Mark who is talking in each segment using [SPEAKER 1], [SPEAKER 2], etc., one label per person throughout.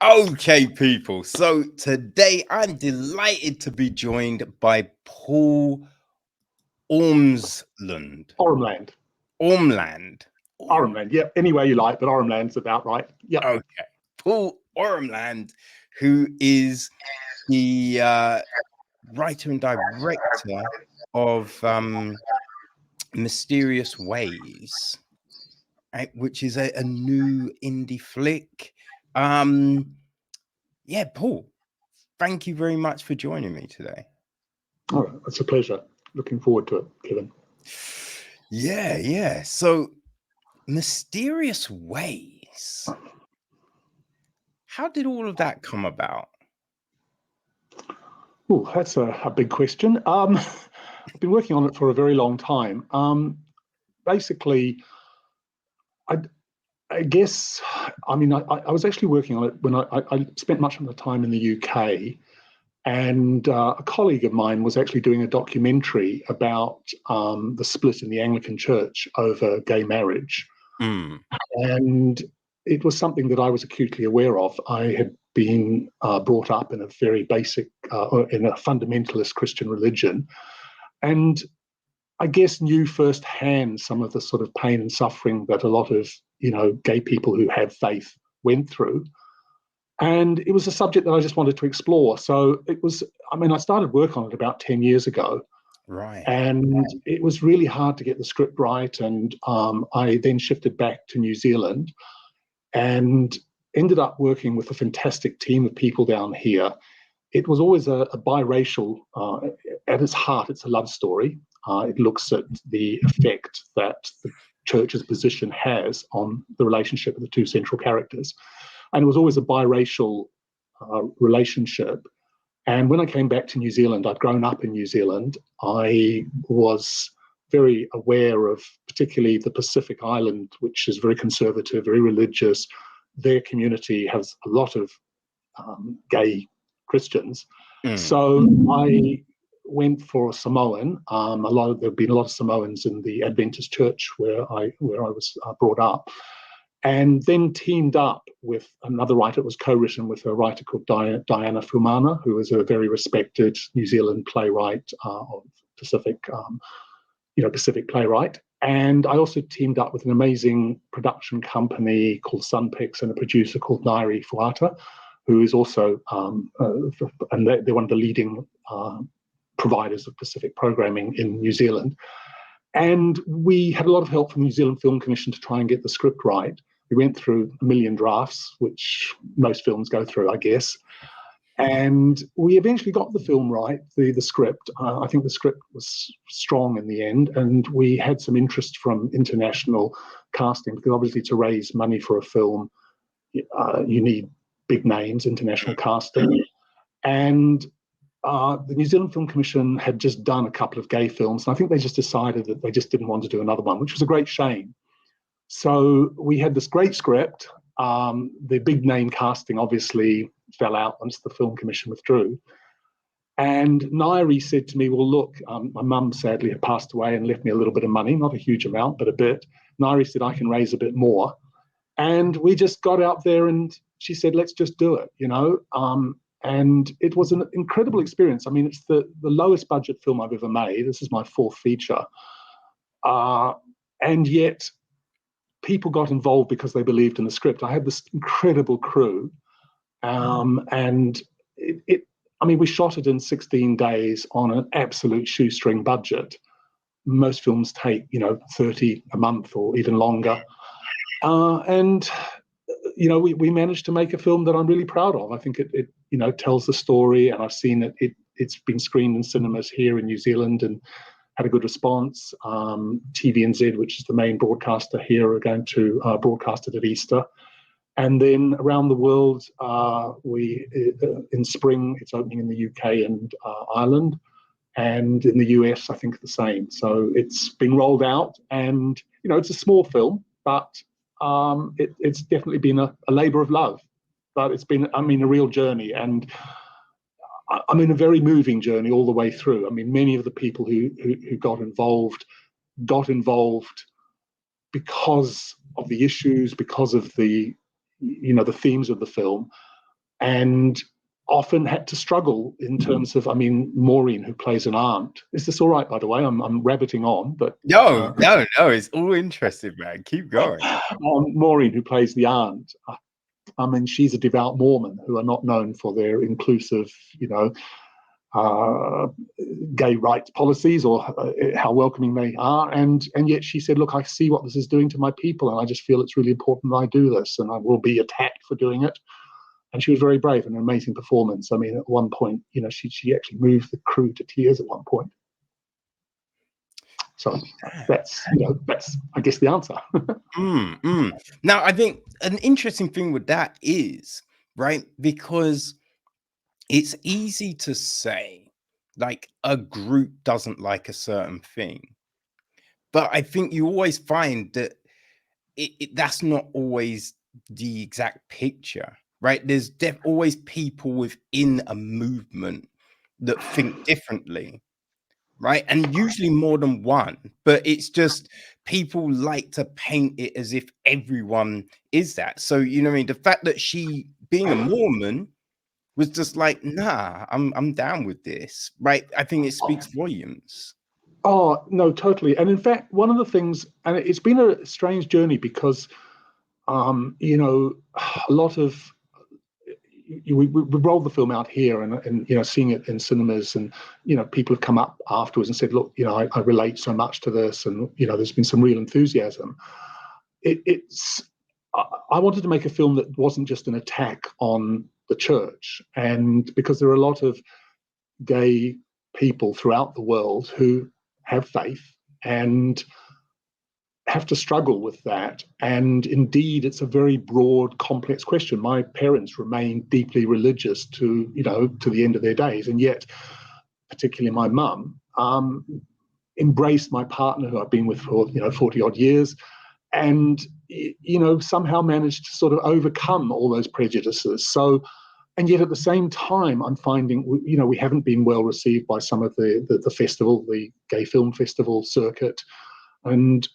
[SPEAKER 1] Okay, people. So today I'm delighted to be joined by Paul Ormsland.
[SPEAKER 2] Oremland.
[SPEAKER 1] Ormland.
[SPEAKER 2] Oremland, yeah. Any way you like, but Oremland's about right. Yeah.
[SPEAKER 1] Okay. Paul Oremland, who is the writer and director of Mysterious Ways, right, which is a new indie flick. Yeah, Paul, thank you very much for joining me today.
[SPEAKER 2] All right, it's a pleasure. Looking forward to it, Kevin.
[SPEAKER 1] Yeah. So, Mysterious Ways. How did all of that come about?
[SPEAKER 2] Oh, that's a big question. I've been working on it for a very long time. Basically, I guess, I was actually working on it when I spent much of the time in the UK, and a colleague of mine was actually doing a documentary about the split in the Anglican Church over gay marriage. And it was something that I was acutely aware of. I had been brought up in a very basic, in a fundamentalist Christian religion, and I guess knew firsthand some of the sort of pain and suffering that a lot of, gay people who have faith went through. And it was a subject that I just wanted to explore. So I started work on it about 10 years ago.
[SPEAKER 1] Right.
[SPEAKER 2] And it was really hard to get the script right. And I then shifted back to New Zealand and ended up working with a fantastic team of people down here. It was always a biracial, at its heart, it's a love story. It looks at the effect that the church's position has on the relationship of the two central characters. And it was always a biracial relationship. And when I came back to New Zealand, I'd grown up in New Zealand. I was very aware of particularly the Pacific Island, which is very conservative, very religious. Their community has a lot of gay Christians. So I went for a Samoan. There've been a lot of Samoans in the Adventist church where I was brought up, and then teamed up with another writer. It was co-written with a writer called Diana Fumana, who is a very respected New Zealand playwright, of Pacific playwright. And I also teamed up with an amazing production company called Sunpix and a producer called Nairi Fuata, who is also, and they're one of the leading providers of Pacific programming in New Zealand. And we had a lot of help from the New Zealand Film Commission to try and get the script right. We went through a million drafts, which most films go through, I guess. And we eventually got the film right, the script. I think the script was strong in the end. And we had some interest from international casting, because obviously to raise money for a film, you need big names, international casting. And the New Zealand Film Commission had just done a couple of gay films, and I think they just decided that they just didn't want to do another one, which was a great shame. So we had this great script. The big name casting obviously fell out once the Film Commission withdrew. And Nairi said to me, well, look, my mum sadly had passed away and left me a little bit of money, not a huge amount, but a bit. Nairi said, I can raise a bit more. And we just got out there, and she said, let's just do it, and it was an incredible experience. I mean, it's the lowest budget film I've ever made. This is my fourth feature. And yet people got involved because they believed in the script. I had this incredible crew. And we shot it in 16 days on an absolute shoestring budget. Most films take, 30 a month or even longer. We managed to make a film that I'm really proud of. I think it tells the story, and I've seen it. It's been screened in cinemas here in New Zealand and had a good response. TVNZ, which is the main broadcaster here, are going to broadcast it at Easter. And then around the world, in spring, it's opening in the UK and Ireland. And in the US, I think the same. So it's been rolled out, and, it's a small film, but it's definitely been a labor of love. But it's been, a real journey, and a very moving journey all the way through. Many of the people who got involved because of the issues, because of the themes of the film. and often had to struggle in terms of, I mean, Maureen, who plays an aunt. Is this all right, by the way? I'm rabbiting on, but
[SPEAKER 1] No, it's all interesting, man. Keep going.
[SPEAKER 2] Maureen, who plays the aunt, I mean, she's a devout Mormon who are not known for their inclusive, gay rights policies or how welcoming they are, and yet she said, look, I see what this is doing to my people, and I just feel it's really important that I do this, and I will be attacked for doing it. And she was very brave, and an amazing performance. I mean, at one point, she actually moved the crew to tears at one point. So that's I guess the answer.
[SPEAKER 1] Now, I think an interesting thing with that is, right, because it's easy to say like a group doesn't like a certain thing, but I think you always find that that's not always the exact picture, right? There's always people within a movement that think differently, right? And usually more than one, but it's just people like to paint it as if everyone is that. So, you know what I mean? The fact that she, being a Mormon, was just like, nah, I'm down with this, right? I think it speaks volumes.
[SPEAKER 2] Oh, no, totally. And in fact, one of the things, and it's been a strange journey because, a lot of, we rolled the film out here and seeing it in cinemas, and people have come up afterwards and said, look, I relate so much to this, and there's been some real enthusiasm. I wanted to make a film that wasn't just an attack on the church, and because there are a lot of gay people throughout the world who have faith and have to struggle with that. And indeed, it's a very broad, complex question. My parents remained deeply religious to the end of their days, and yet, particularly my mum, embraced my partner, who I've been with for 40 odd years, and somehow managed to sort of overcome all those prejudices. So, and yet at the same time, I'm finding we haven't been well received by some of the festival, the gay film festival circuit, and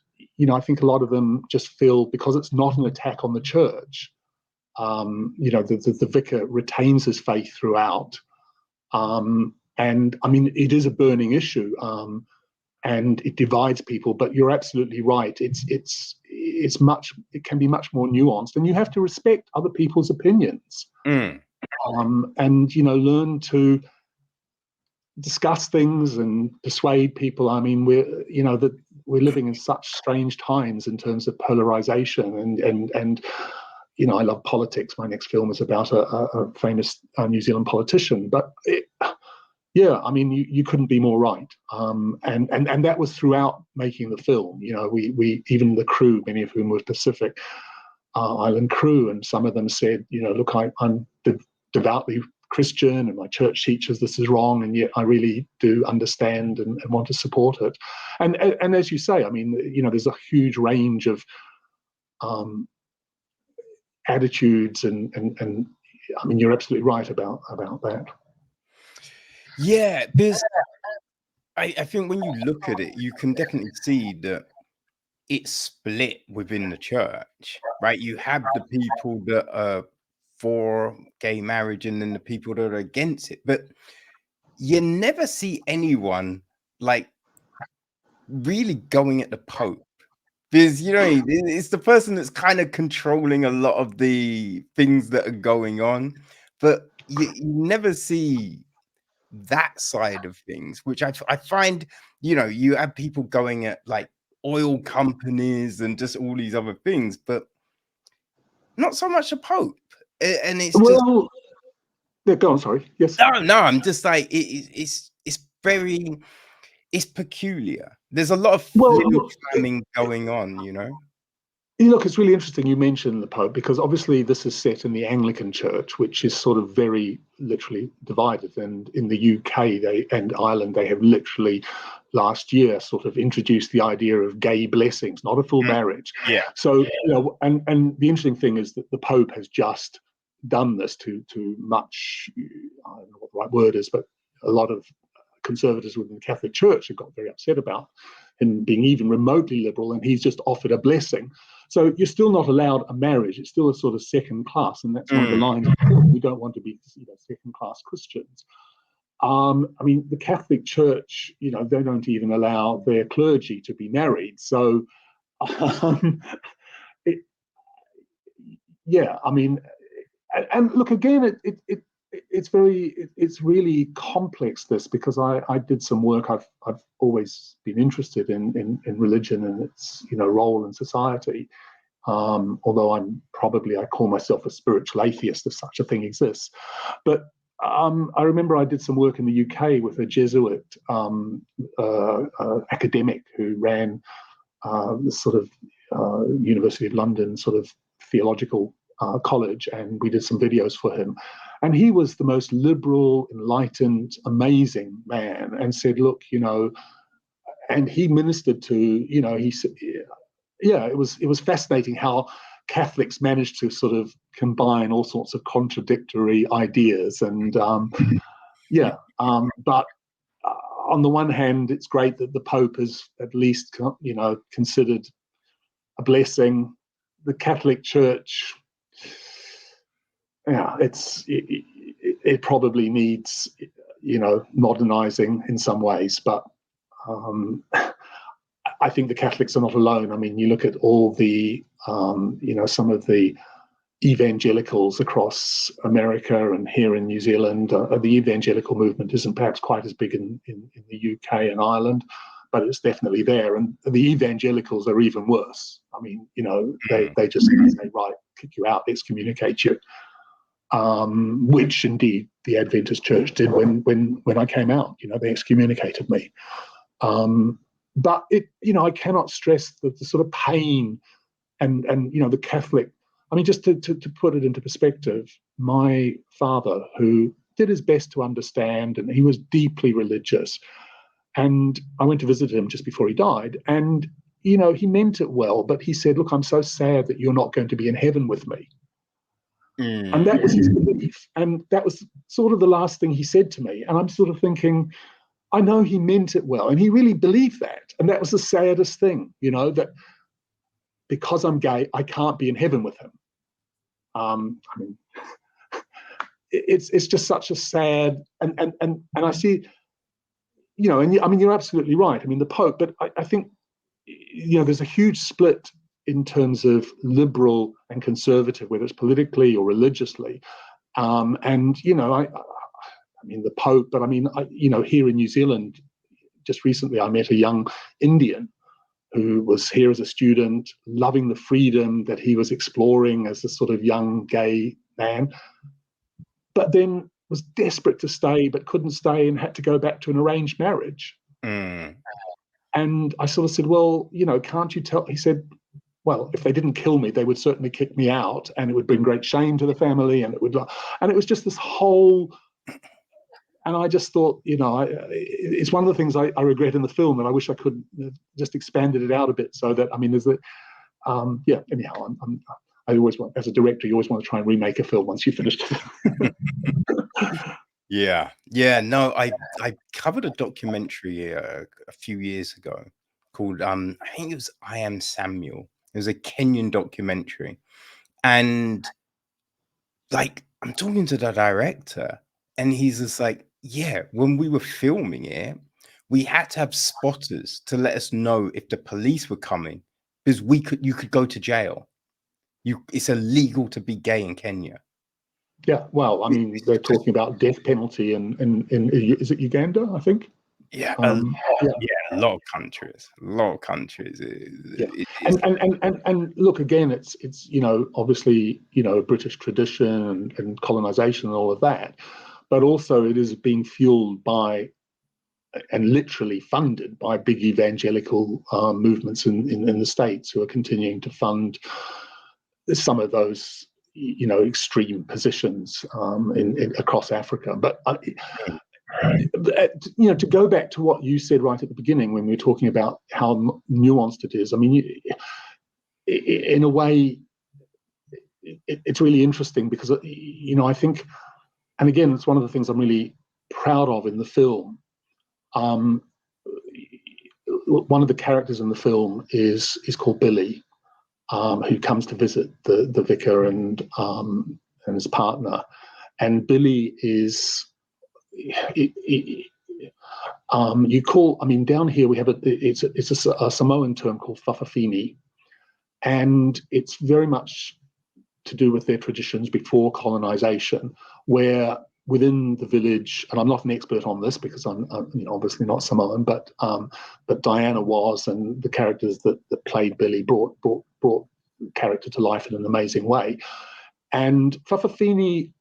[SPEAKER 2] I think a lot of them just feel, because it's not an attack on the church, the vicar retains his faith throughout, and I mean, it is a burning issue, and it divides people. But you're absolutely right. It can be much more nuanced, and you have to respect other people's opinions, and learn to discuss things and persuade people. I mean, we're living in such strange times in terms of polarization, and I love politics. My next film is about a famous New Zealand politician, but I mean, you couldn't be more right. And that was throughout making the film. We even the crew, many of whom were Pacific Island crew, and some of them said, look, I'm devoutly Christian, and my church teaches this is wrong, and yet I really do understand and want to support it. And as you say, I mean, there's a huge range of attitudes, and I mean, you're absolutely right about that.
[SPEAKER 1] Yeah, because I think when you look at it, you can definitely see that it's split within the church, right? You have the people that are for gay marriage, and then the people that are against it. But you never see anyone like really going at the Pope, because it's the person that's kind of controlling a lot of the things that are going on. But you never see that side of things, which I find, you have people going at like oil companies and just all these other things, but not so much a Pope. And it's just,
[SPEAKER 2] yeah, go on, sorry. Yes.
[SPEAKER 1] no, I'm just like, it's peculiar. There's a lot of flim-flamming going on,
[SPEAKER 2] Look, it's really interesting you mentioned the Pope, because obviously this is set in the Anglican Church, which is sort of very literally divided. And in the UK and Ireland, they have literally last year sort of introduced the idea of gay blessings, not a full marriage.
[SPEAKER 1] Yeah.
[SPEAKER 2] So, and the interesting thing is that the Pope has just done this to much, I don't know what the right word is, but a lot of conservatives within the Catholic Church have got very upset about him being even remotely liberal, and he's just offered a blessing. So you're still not allowed a marriage. It's still a sort of second class, and that's one of the lines. We don't want to be second class Christians. I mean, the Catholic Church, they don't even allow their clergy to be married. So, I mean, and look, again, it's really complex, this, because I did some work. I've always been interested in religion and its role in society. Although I call myself a spiritual atheist, if such a thing exists. But I remember I did some work in the UK with a Jesuit academic who ran this sort of University of London sort of theological college, and we did some videos for him. And he was the most liberal, enlightened, amazing man, and said, look, and he ministered to, he said, it was fascinating how Catholics managed to sort of combine all sorts of contradictory ideas. And but on the one hand, it's great that the Pope has at least, considered a blessing. The Catholic Church, it probably needs, modernizing in some ways, but I think the Catholics are not alone. I mean, you look at all the, some of the evangelicals across America and here in New Zealand. The evangelical movement isn't perhaps quite as big in the UK and Ireland, but it's definitely there. And the evangelicals are even worse. I mean, they just say, right, kick you out, excommunicate you, which indeed the Adventist Church did when I came out. They excommunicated me. But I cannot stress the sort of pain and the Catholic. I mean, just to put it into perspective, my father, who did his best to understand, and he was deeply religious, and I went to visit him just before he died, and he meant it well, but he said, look, I'm so sad that you're not going to be in heaven with me. And that was his belief, and that was sort of the last thing he said to me. And I'm sort of thinking, I know he meant it well, and he really believed that. And that was the saddest thing, that because I'm gay, I can't be in heaven with him. I mean, it's just such a sad, and I see, and I mean, you're absolutely right. I mean, the Pope, but I think, there's a huge split in terms of liberal and conservative, whether it's politically or religiously. And, I mean, the Pope, but I mean, here in New Zealand, just recently I met a young Indian who was here as a student, loving the freedom that he was exploring as a sort of young gay man, but then was desperate to stay, but couldn't stay and had to go back to an arranged marriage. And I sort of said, well, can't you tell? He said, well, if they didn't kill me, they would certainly kick me out, and it would bring great shame to the family, and it was just this whole. And I just thought, it's one of the things I regret in the film, that I wish I could have just expanded it out a bit, so that, I mean, there's a, anyhow, I always want, as a director, you always want to try and remake a film once you've finished it.
[SPEAKER 1] Yeah. No, I covered a documentary a few years ago called, I think it was I Am Samuel. It was a Kenyan documentary. And like, I'm talking to the director, and he's just like, yeah, when we were filming it, we had to have spotters to let us know if the police were coming, because you could go to jail. It's illegal to be gay in Kenya.
[SPEAKER 2] Yeah, well, I mean, they're talking about death penalty in is it Uganda, I think?
[SPEAKER 1] Yeah, a lot of countries.
[SPEAKER 2] And look, again, it's obviously British tradition and colonization and all of that, but also it is being fueled by and literally funded by big evangelical movements in the States, who are continuing to fund some of those extreme positions across Africa. But to go back to what you said right at the beginning, when we were talking about how nuanced it is, I mean, in a way, it's really interesting, because I think, and again, it's one of the things I'm really proud of in the film, one of the characters in the film is called Billy, who comes to visit the vicar and his partner. And Billy is, down here we have it's a Samoan term called whawhawhine, and it's very much to do with their traditions before colonization, where within the village, and I'm not an expert on this because I'm obviously not Samoan, but Diana was, and the characters that played Billy brought character to life in an amazing way. And whawhawhine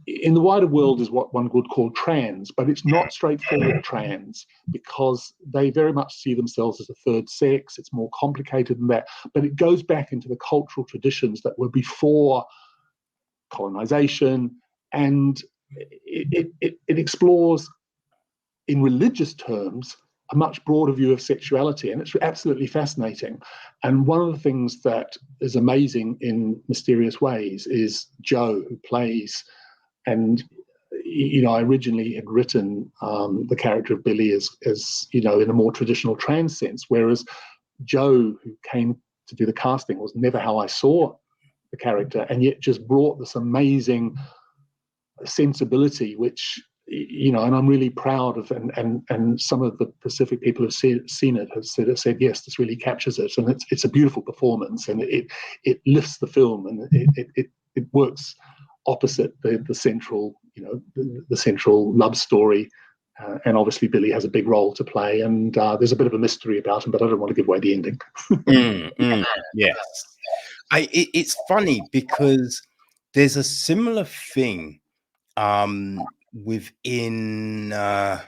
[SPEAKER 2] in the wider world is what one would call trans, but it's not straightforward trans, because they very much see themselves as a third sex. It's more complicated than that, but it goes back into the cultural traditions that were before colonization, and it explores, in religious terms, a much broader view of sexuality, and it's absolutely fascinating. And one of the things that is amazing in mysterious ways is Joe, who plays, and I originally had written the character of Billy as in a more traditional trans sense, whereas Joe, who came to do the casting, was never how I saw the character, and yet just brought this amazing sensibility, which and I'm really proud of, and some of the Pacific people who've seen it have said yes, this really captures it, and it's a beautiful performance, and it lifts the film, and it works opposite the central the central love story, and obviously Billy has a big role to play, and there's a bit of a mystery about him, but I don't want to give away the ending.
[SPEAKER 1] Yes, it's funny because there's a similar thing within the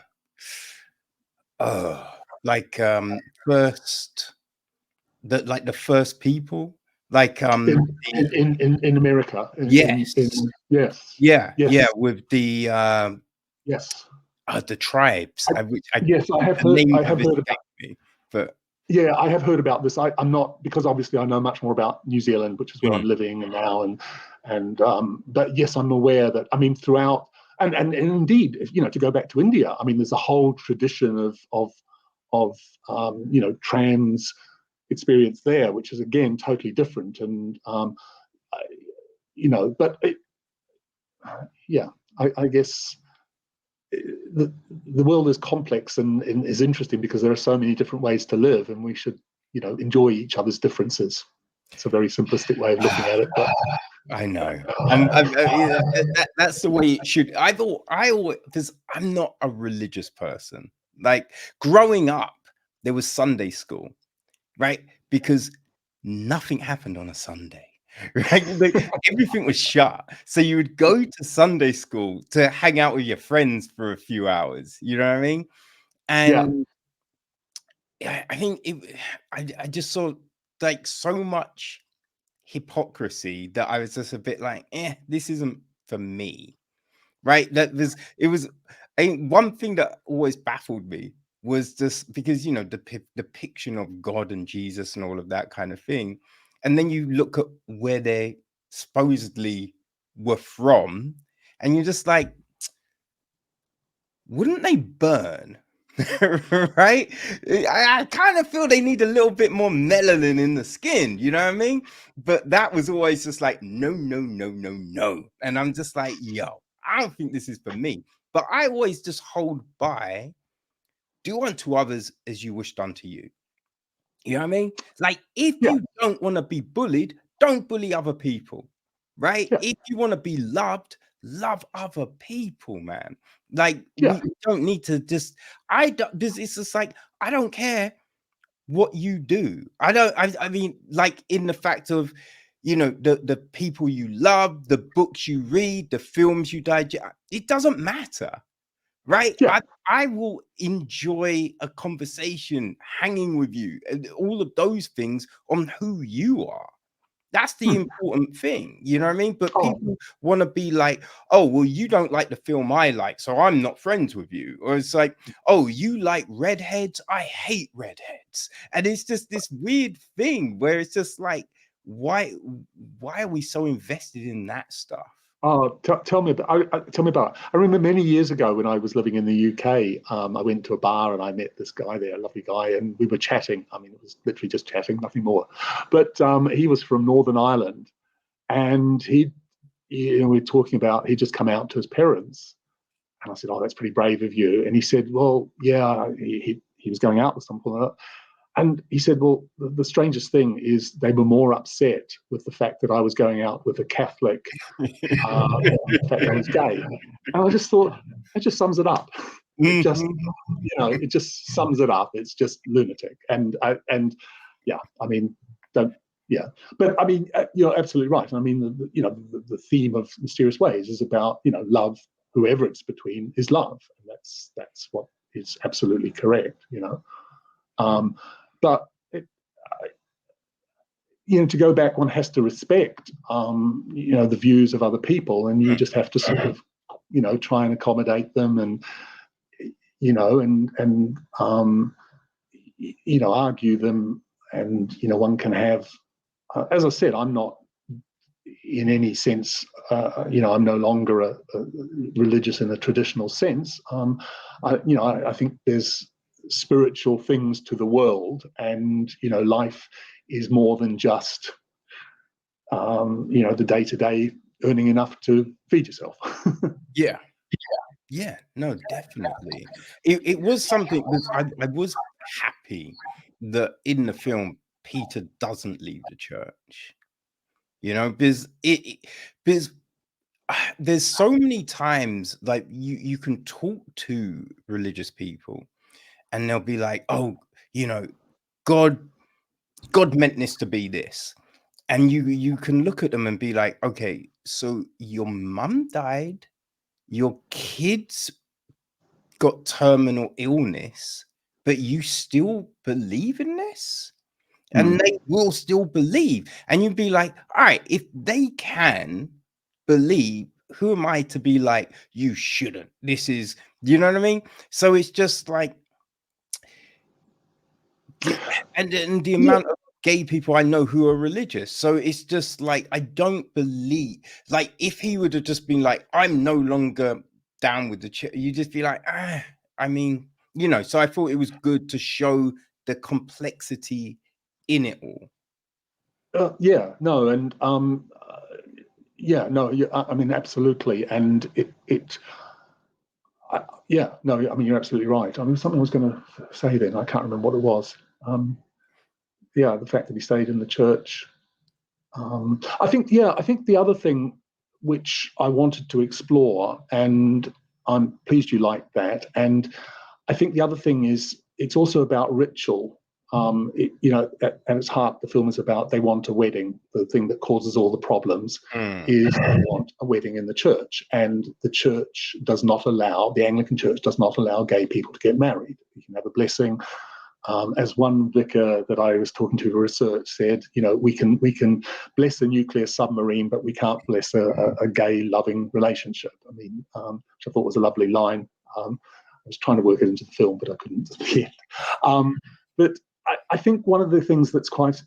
[SPEAKER 1] first people, like
[SPEAKER 2] in America.
[SPEAKER 1] Yes.
[SPEAKER 2] Yes.
[SPEAKER 1] Yeah,
[SPEAKER 2] Yes.
[SPEAKER 1] yeah, with the
[SPEAKER 2] yes,
[SPEAKER 1] the tribes.
[SPEAKER 2] Yes, I have heard about
[SPEAKER 1] me, but
[SPEAKER 2] yeah, I have heard about this. I'm not, because obviously I know much more about New Zealand, which is where I'm living now, and but yes, I'm aware that, throughout, and indeed, to go back to India, there's a whole tradition of trans experience there, which is again totally different, and but I guess the world is complex and is interesting because there are so many different ways to live, and we should enjoy each other's differences. It's a very simplistic way of looking at it, but
[SPEAKER 1] I know that's the way it should. I always, because I'm not a religious person. Like growing up, there was Sunday school, right? Because nothing happened on a Sunday. Right? Everything was shut. So you would go to Sunday school to hang out with your friends for a few hours. You know what I mean? And yeah, I think I just saw like so much hypocrisy that I was just a bit like, this isn't for me. Right? One thing that always baffled me was just because, the depiction of God and Jesus and all of that kind of thing. And then you look at where they supposedly were from, and you're just like, wouldn't they burn? Right? I kind of feel they need a little bit more melanin in the skin, you know what I mean? But that was always just like, no, no, no, no, no. And I'm just like, yo, I don't think this is for me. But I always just hold by, do unto others as you wish done to you. You know what I mean? Like, if you don't want to be bullied, don't bully other people, right? If you want to be loved, love other people, man. Like, we don't need to it's just like, I don't care what you do. I mean, like, in the fact of, the people you love, the books you read, the films you digest, it doesn't matter. Right? I will enjoy a conversation hanging with you, and all of those things on who you are. That's the important thing, you know what I mean? But people want to be like, oh, well, you don't like the film I like, so I'm not friends with you. Or it's like, oh, you like redheads? I hate redheads. And it's just this weird thing where it's just like, why are we so invested in that stuff?
[SPEAKER 2] Oh, tell me about. Tell me about. I remember many years ago when I was living in the UK. I went to a bar and I met this guy there, a lovely guy, and we were chatting. I mean, it was literally just chatting, nothing more. But he was from Northern Ireland, and we were talking about he'd just come out to his parents, and I said, "Oh, that's pretty brave of you." And he said, "Well, yeah, he was going out with someone." And he said, well, the strangest thing is they were more upset with the fact that I was going out with a Catholic, the fact that I was gay. And I just thought, it just sums it up. It just, it just sums it up. It's just lunatic. And yeah, I mean, don't, yeah. But I mean, you're absolutely right. I mean, the theme of Mysterious Ways is about, love, whoever it's between is love. And that's what is absolutely correct, But to go back, one has to respect, the views of other people, and you just have to sort of, try and accommodate them, and argue them, and one can have. As I said, I'm not in any sense, I'm no longer a religious in a traditional sense. I think there's spiritual things to the world, and life is more than just the day-to-day earning enough to feed yourself.
[SPEAKER 1] Yeah, no, definitely. It was something that I was happy that in the film Peter doesn't leave the church, because because there's so many times like you can talk to religious people and they'll be like, oh, God meant this to be this. And you can look at them and be like, okay, so your mum died, your kids got terminal illness, but you still believe in this? And they will still believe. And you'd be like, all right, if they can believe, who am I to be like, you shouldn't? This is, you know what I mean? So it's just like, and the amount of gay people I know who are religious. So it's just like, I don't believe, like, if he would have just been like, I'm no longer down with the church, you just be like, I mean, so I thought it was good to show the complexity in it all.
[SPEAKER 2] Yeah, no, and yeah, no, I mean, absolutely, and yeah, no, I mean, you're absolutely right. I mean, something I was going to say then, I can't remember what it was. Yeah, the fact that he stayed in the church. I think the other thing which I wanted to explore, and I'm pleased you like that, and I think the other thing is it's also about ritual. At its heart, the film is about they want a wedding. The thing that causes all the problems is they want a wedding in the church, and the church does not allow, the Anglican Church does not allow gay people to get married. You can have a blessing. As one vicar that I was talking to for research said, we can bless a nuclear submarine, but we can't bless a gay loving relationship. I mean, which I thought was a lovely line. I was trying to work it into the film, but I couldn't yet. But I think one of the things that's quite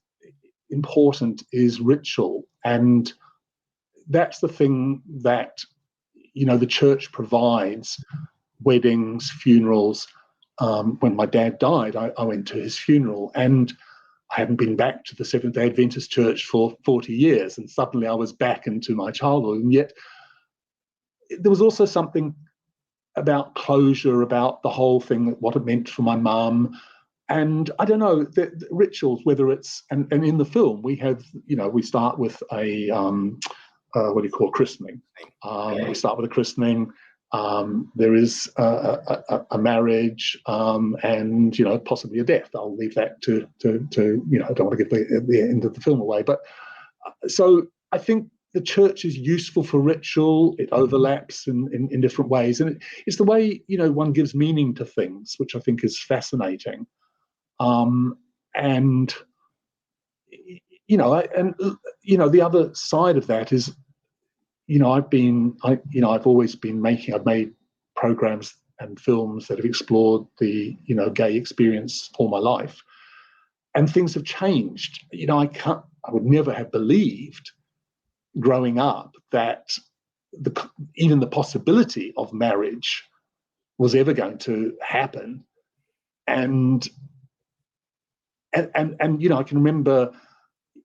[SPEAKER 2] important is ritual, and that's the thing that the church provides: weddings, funerals. When my dad died, I went to his funeral, and I hadn't been back to the Seventh-day Adventist Church for 40 years, and suddenly I was back into my childhood. And yet there was also something about closure, about the whole thing, what it meant for my mum. And I don't know, the rituals, whether it's, and in the film, we have, we start with a, what do you call christening? We start with a christening. There is a marriage, and possibly a death. I'll leave that to I don't want to give the end of the film away. But so I think the church is useful for ritual. It overlaps in different ways, and it's the way one gives meaning to things, which I think is fascinating. And the other side of that is, I've always been I've made programs and films that have explored the gay experience all my life, and things have changed. I would never have believed growing up that even the possibility of marriage was ever going to happen. And you know, I can remember,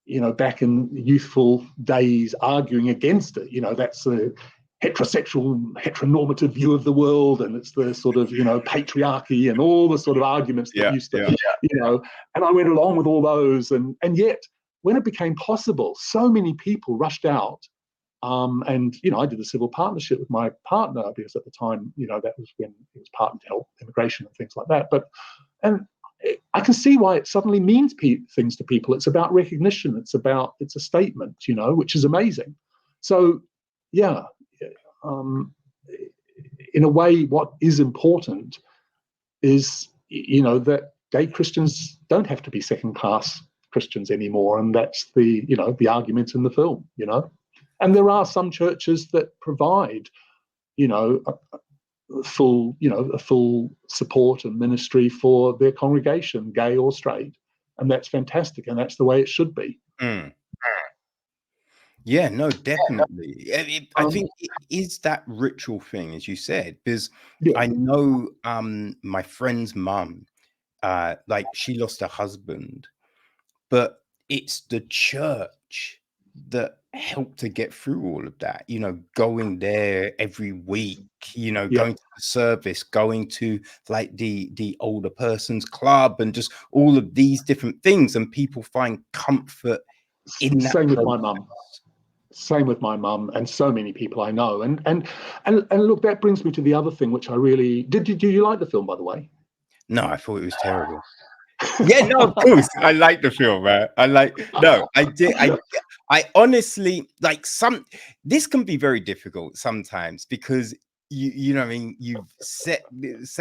[SPEAKER 2] you know, back in youthful days arguing against it. You know, that's the heteronormative view of the world, and it's the sort of, you know, patriarchy and all the sort of arguments that used to, you know, and I went along with all those, and yet when it became possible, so many people rushed out. And, you know, I did a civil partnership with my partner, because at the time, you know, that was when it was partnered to help immigration and things like that. And I can see why it suddenly means things to people. It's about recognition. It's a statement, you know, which is amazing. So, yeah, in a way, what is important is, you know, that gay Christians don't have to be second-class Christians anymore, and that's the, you know, the argument in the film, you know. And there are some churches that provide, you know, a full support and ministry for their congregation, gay or straight, and that's fantastic, and that's the way it should be.
[SPEAKER 1] Yeah, no, definitely. I think it is that ritual thing, as you said, because I know my friend's mum, like, she lost her husband, but it's the church that helped to get through all of that, you know, going there every week, you know, going to the service, going to like the older person's club, and just all of these different things, and people find comfort in that.
[SPEAKER 2] Same with my mum. Same with my mum, and so many people I know. And look, that brings me to the other thing, which I really did you like the film, by the way?
[SPEAKER 1] No, I thought it was terrible. Yeah, no, of course I like the film, man. I did. I honestly, like, this can be very difficult sometimes, because you know what I mean, you've set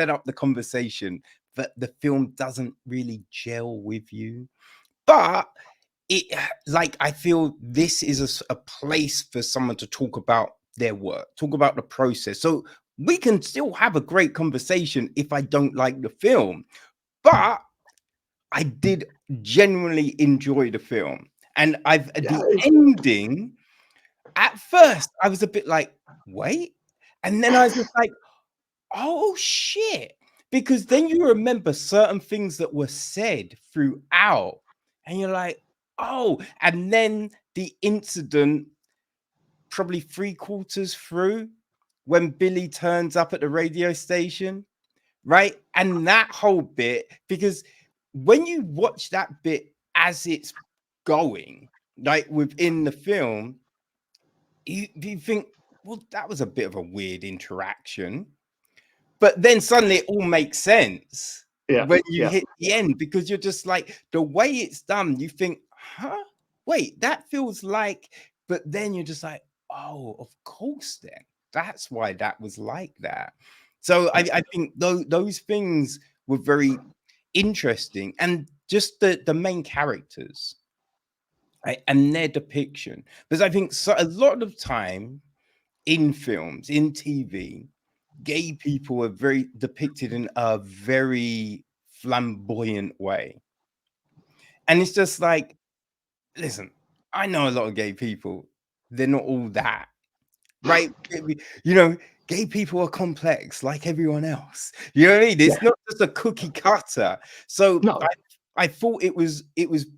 [SPEAKER 1] up the conversation, but the film doesn't really gel with you. But it, like, I feel this is a place for someone to talk about their work, talk about the process, so we can still have a great conversation if I don't like the film. But I did genuinely enjoy the film, and the ending, at first I was a bit like, wait, and then I was just like, oh shit, because then you remember certain things that were said throughout, and you're like, oh, and then the incident probably 3/4 through, when Billy turns up at the radio station, right? And that whole bit, because when you watch that bit as it's going, like within the film, you think, well, that was a bit of a weird interaction. But then suddenly it all makes sense when you hit the end, because you're just like, the way it's done, you think, huh? Wait, that feels like, but then you're just like, oh, of course, then that's why that was like that. So I think those things were very interesting, and just the main characters, right, and their depiction, because I think a lot of time in films, in TV, gay people are very depicted in a very flamboyant way, and it's just like, listen, I know a lot of gay people, they're not all that, right? You know, gay people are complex like everyone else. You know what I mean? It's not just a cookie cutter. So I thought it was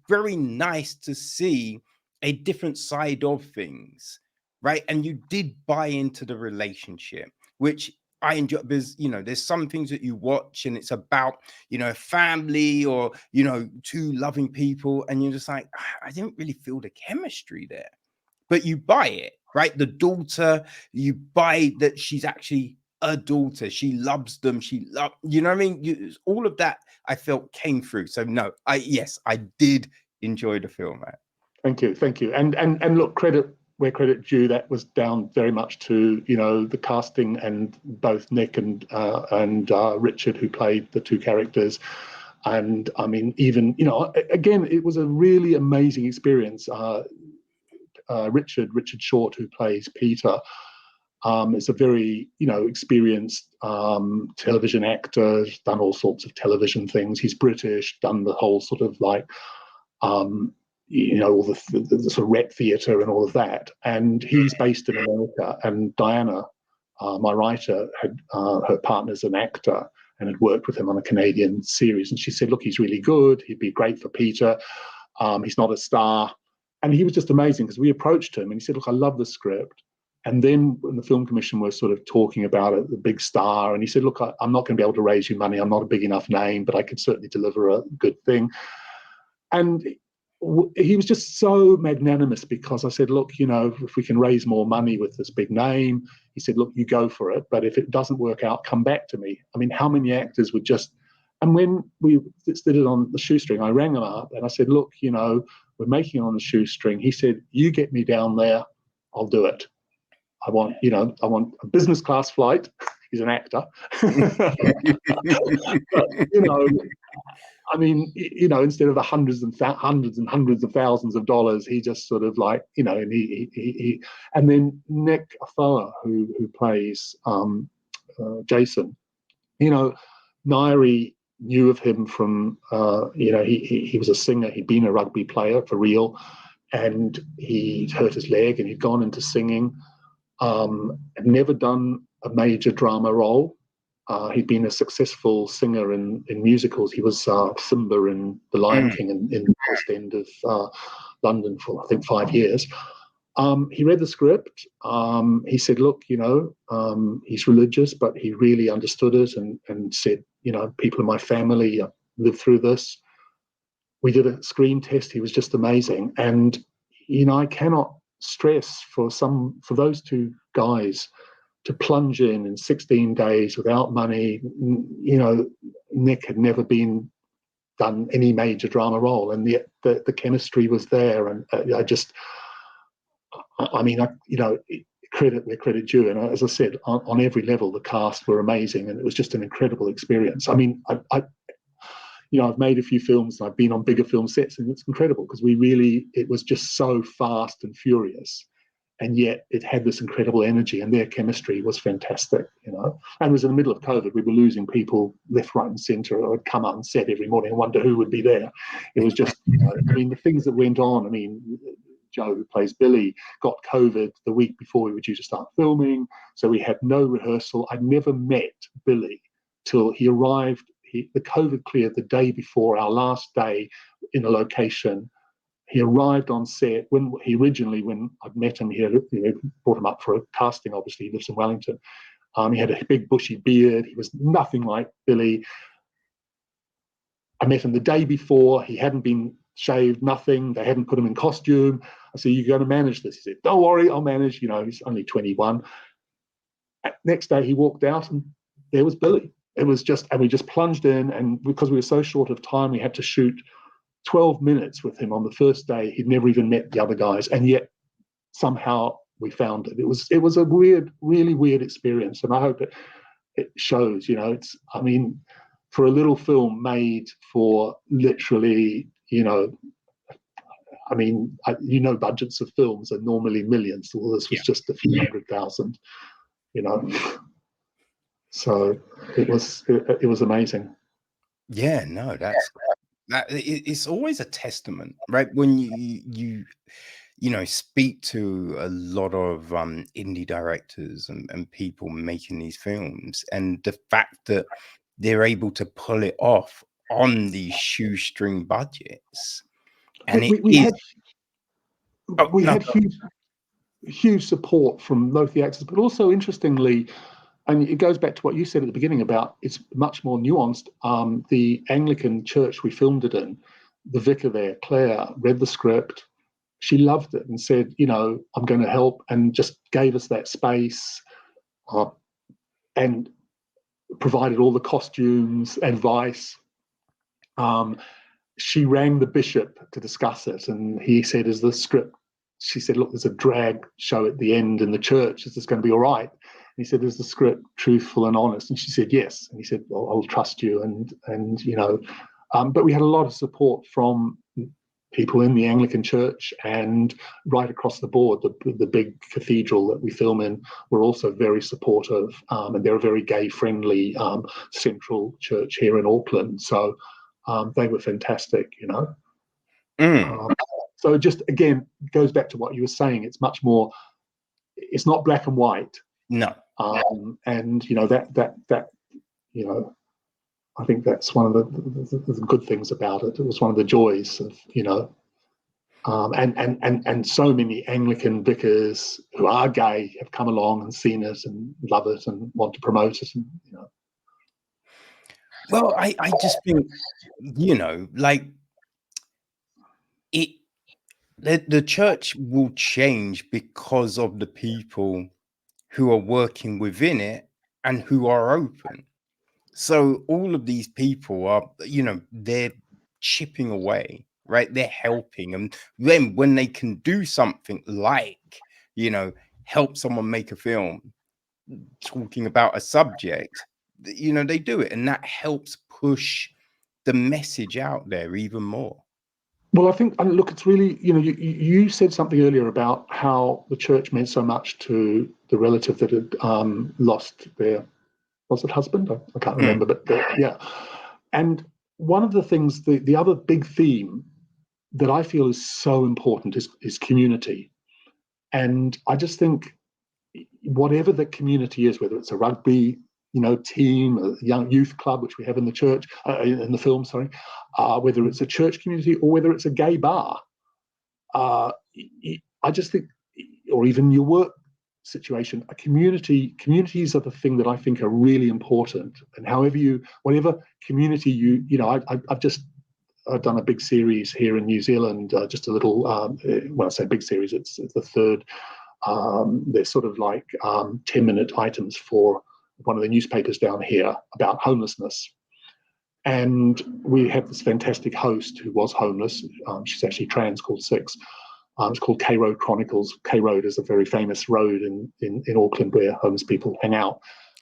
[SPEAKER 1] very nice to see a different side of things, right? And you did buy into the relationship, which I enjoy, because, you know, there's some things that you watch and it's about, you know, family, or, you know, two loving people, and you're just like, I didn't really feel the chemistry there. But you buy it, right? The daughter, you buy that she's actually a daughter. She loves them. You know what I mean? All of that I felt came through. So no, yes, I did enjoy the film, man.
[SPEAKER 2] Thank you. And look, credit where credit due. That was down very much to, you know, the casting, and both Nick and Richard, who played the two characters. And I mean, even, you know, again, it was a really amazing experience. Richard Short, who plays Peter, is a very, you know, experienced television actor. He's done all sorts of television things. He's British, done the whole sort of like all the sort of rep theatre and all of that. And he's based in America. And Diana, my writer, had her partner's an actor and had worked with him on a Canadian series. And she said, look, he's really good. He'd be great for Peter. He's not a star. And he was just amazing because we approached him and he said, look, I love the script. And then when the Film Commission were sort of talking about it, the big star, and he said, look, I'm not going to be able to raise you money. I'm not a big enough name, but I can certainly deliver a good thing. And he was just so magnanimous because I said, look, if we can raise more money with this big name, he said, look, you go for it. But if it doesn't work out, come back to me. I mean, how many actors would just... And when we did it on the shoestring, I rang him up and I said, look, we're making it on the shoestring. He said, you get me down there, I'll do it. I want a business class flight. He's an actor. But, I mean, instead of the hundreds and hundreds of thousands of dollars, he just sort of like, and he and then Nick Athoa, who plays Jason, Nairi knew of him from, he was a singer. He'd been a rugby player for real, and he'd hurt his leg and he'd gone into singing. Had never done a major drama role. He'd been a successful singer in musicals. He was Simba in The Lion King in the West End of London for, I think, 5 years. He read the script. He said, look, he's religious, but he really understood it and said, people in my family lived through this. We did a screen test. He was just amazing. And, I cannot stress for those two guys to plunge in 16 days without money. Nick had never done any major drama role, and the chemistry was there. And credit where credit due. And as I said, on every level, the cast were amazing, and it was just an incredible experience. I mean, I've made a few films and I've been on bigger film sets, and it's incredible because it was just so fast and furious, and yet it had this incredible energy, and their chemistry was fantastic, And it was in the middle of COVID. We were losing people left, right, and centre. I would come out on set every morning and wonder who would be there. It was just, the things that went on. Joe, who plays Billy, got COVID the week before we were due to start filming, so we had no rehearsal. I'd never met Billy till he arrived. The COVID cleared the day before our last day in a location. He arrived on set when I'd met him here, brought him up for a casting. Obviously, he lives in Wellington. He had a big bushy beard. He was nothing like Billy. I met him the day before. He hadn't been shaved, nothing. They hadn't put him in costume. I said, "You're going to manage this?" He said, "Don't worry, I'll manage." He's only 21. Next day, he walked out, and there was Billy. It was just, and we just plunged in, and because we were so short of time, we had to shoot 12 minutes with him on the first day. He'd never even met the other guys, and yet somehow we found it. It was a really weird experience, and I hope it shows. For a little film made for literally, budgets of films are normally millions. Well, this was just a few 100,000, So it was amazing.
[SPEAKER 1] Yeah, no, it's always a testament, right? When you speak to a lot of indie directors and people making these films, and the fact that they're able to pull it off on these shoestring budgets, and
[SPEAKER 2] we had huge support from both the actors, but also interestingly, and it goes back to what you said at the beginning about it's much more nuanced. The Anglican church we filmed it in, the vicar there, Claire, read the script. She loved it and said, I'm going to help, and just gave us that space and provided all the costumes, advice. She rang the bishop to discuss it, and he said, "Is the script?" She said, "Look, there's a drag show at the end in the church. Is this going to be all right?" He said, "Is the script truthful and honest?" And she said, "Yes." And he said, "Well, I'll trust you." But we had a lot of support from people in the Anglican Church, and right across the board, the big cathedral that we film in were also very supportive, and they're a very gay-friendly central church here in Auckland. So they were fantastic, So just again goes back to what you were saying. It's much more. It's not black and white.
[SPEAKER 1] No.
[SPEAKER 2] And that I think that's one of the good things about it. It was one of the joys of and so many Anglican vicars who are gay have come along and seen it and love it and want to promote it. And
[SPEAKER 1] Well, I just think like it. The church will change because of the people who are working within it and who are open. So all of these people are, they're chipping away, right? They're helping. And then when they can do something like, help someone make a film talking about a subject, they do it. And that helps push the message out there even more.
[SPEAKER 2] Well, I think, and look, it's really, you said something earlier about how the church meant so much to the relative that had lost their, was it husband? I can't remember, but yeah. And one of the things, the other big theme that I feel is so important is community. And I just think whatever the community is, whether it's a rugby, team, a young youth club, which we have in the church, in the film, sorry, whether it's a church community or whether it's a gay bar, I just think, or even your work situation, communities are the thing that I think are really important. And whatever community I've done a big series here in New Zealand, just a little, when I say big series, it's the third. They're sort of like 10-minute items for one of the newspapers down here about homelessness. And we have this fantastic host who was homeless. She's actually trans, called Six. It's called K Road Chronicles. K Road is a very famous road in Auckland where homeless people hang out.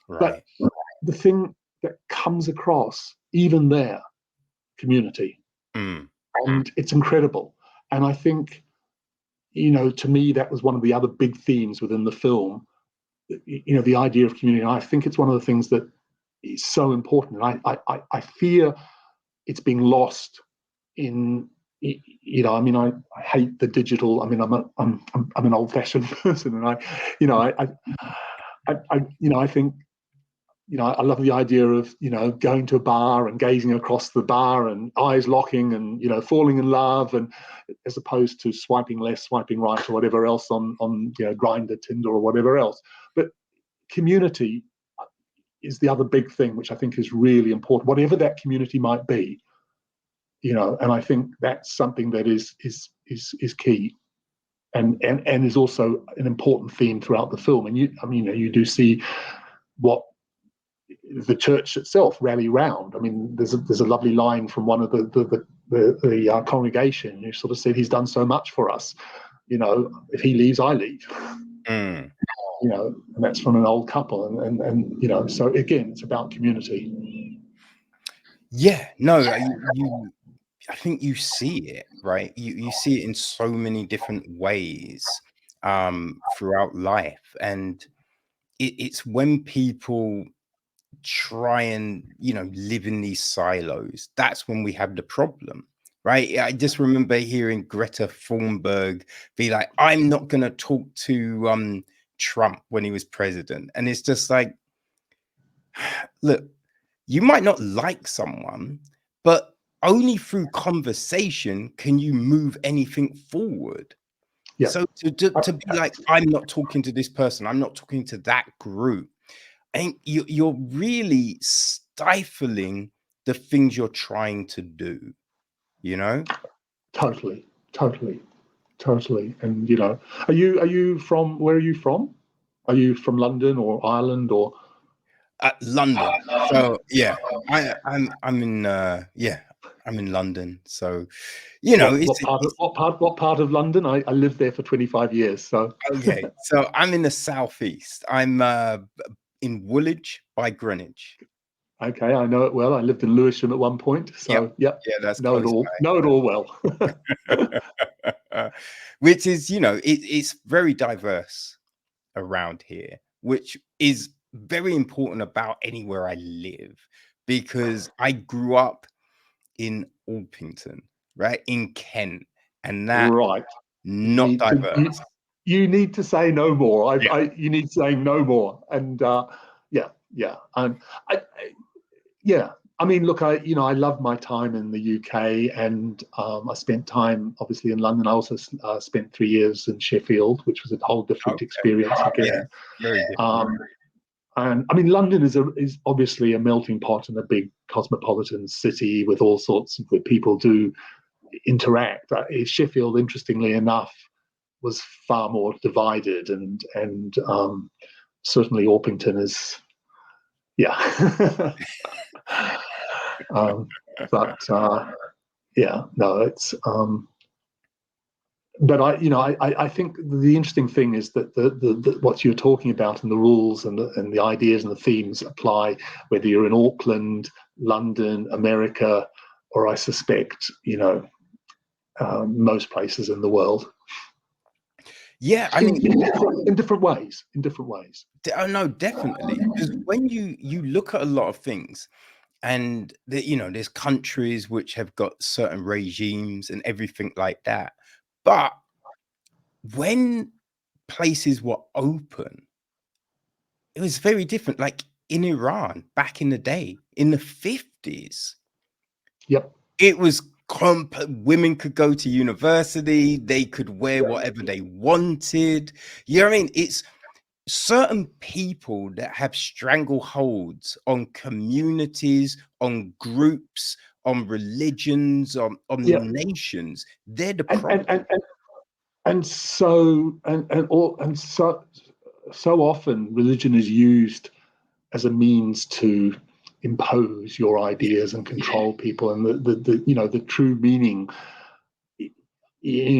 [SPEAKER 1] Right.
[SPEAKER 2] But the thing that comes across, even there, community. And it's incredible. And I think, to me, that was one of the other big themes within the film, the idea of community. And I think it's one of the things that is so important. And I fear it's being lost in, I hate the digital. I mean, I'm an old-fashioned person, and I think, I love the idea of, going to a bar and gazing across the bar and eyes locking and, falling in love, and as opposed to swiping left, swiping right, or whatever else on Grindr, Tinder, or whatever else. But community is the other big thing, which I think is really important, whatever that community might be, and I think that's something that is key. And is also an important theme throughout the film. And you do see what the church itself rally round. I mean, there's a lovely line from one of the congregation who sort of said, "He's done so much for us. If he leaves, I leave." And that's from an old couple. And so again, it's about community.
[SPEAKER 1] Yeah, no, I think you see it, right? You see it in so many different ways throughout life, and it's when people try and live in these silos, that's when we have the problem, right? I just remember hearing Greta Thunberg be like, "I'm not going to talk to Trump when he was president," and it's just like, look, you might not like someone, but only through conversation can you move anything forward.
[SPEAKER 2] Yeah.
[SPEAKER 1] So to be like, "I'm not talking to this person, I'm not talking to that group," I think you're really stifling the things you're trying to do,
[SPEAKER 2] Totally. And are you from, where are you from? Are you from London or Ireland or
[SPEAKER 1] London? So yeah, I'm in I'm in London. So
[SPEAKER 2] what part of London? I lived there for 25 years. So
[SPEAKER 1] okay, so I'm in the southeast. I'm in Woolwich by Greenwich.
[SPEAKER 2] Okay, I know it well. I lived in Lewisham at one point, so yep.
[SPEAKER 1] Yeah, that's
[SPEAKER 2] know it
[SPEAKER 1] close
[SPEAKER 2] all.
[SPEAKER 1] by.
[SPEAKER 2] Know it all well.
[SPEAKER 1] Which is, it's very diverse around here, which is very important about anywhere I live, because I grew up in Orpington, right, in Kent, and that
[SPEAKER 2] right.
[SPEAKER 1] not diverse.
[SPEAKER 2] You need to say no more.
[SPEAKER 1] Yeah.
[SPEAKER 2] You need saying no more. And yeah. And yeah. I mean, look, I love my time in the UK, and I spent time obviously in London. I also spent 3 years in Sheffield, which was a whole different experience again.
[SPEAKER 1] Yeah, very different.
[SPEAKER 2] And I mean, London is obviously a melting pot and a big cosmopolitan city with all sorts of where people do interact. Sheffield, interestingly enough, was far more divided, and certainly Orpington is, yeah. But yeah, no, it's. But I think the interesting thing is that the what you're talking about and the rules and the ideas and the themes apply whether you're in Auckland, London, America, or I suspect most places in the world.
[SPEAKER 1] Yeah, I mean,
[SPEAKER 2] in different ways.
[SPEAKER 1] oh no, definitely. Because when you look at a lot of things, and there's countries which have got certain regimes and everything like that, but when places were open, it was very different. Like in Iran back in the day, in the 50s,
[SPEAKER 2] Yep.
[SPEAKER 1] it was women could go to university, they could wear whatever they wanted. You know what I mean? It's certain people that have strangleholds on communities, on groups, on religions, on nations. They're the problem.
[SPEAKER 2] And so often religion is used as a means to impose your ideas and control people, and the true meaning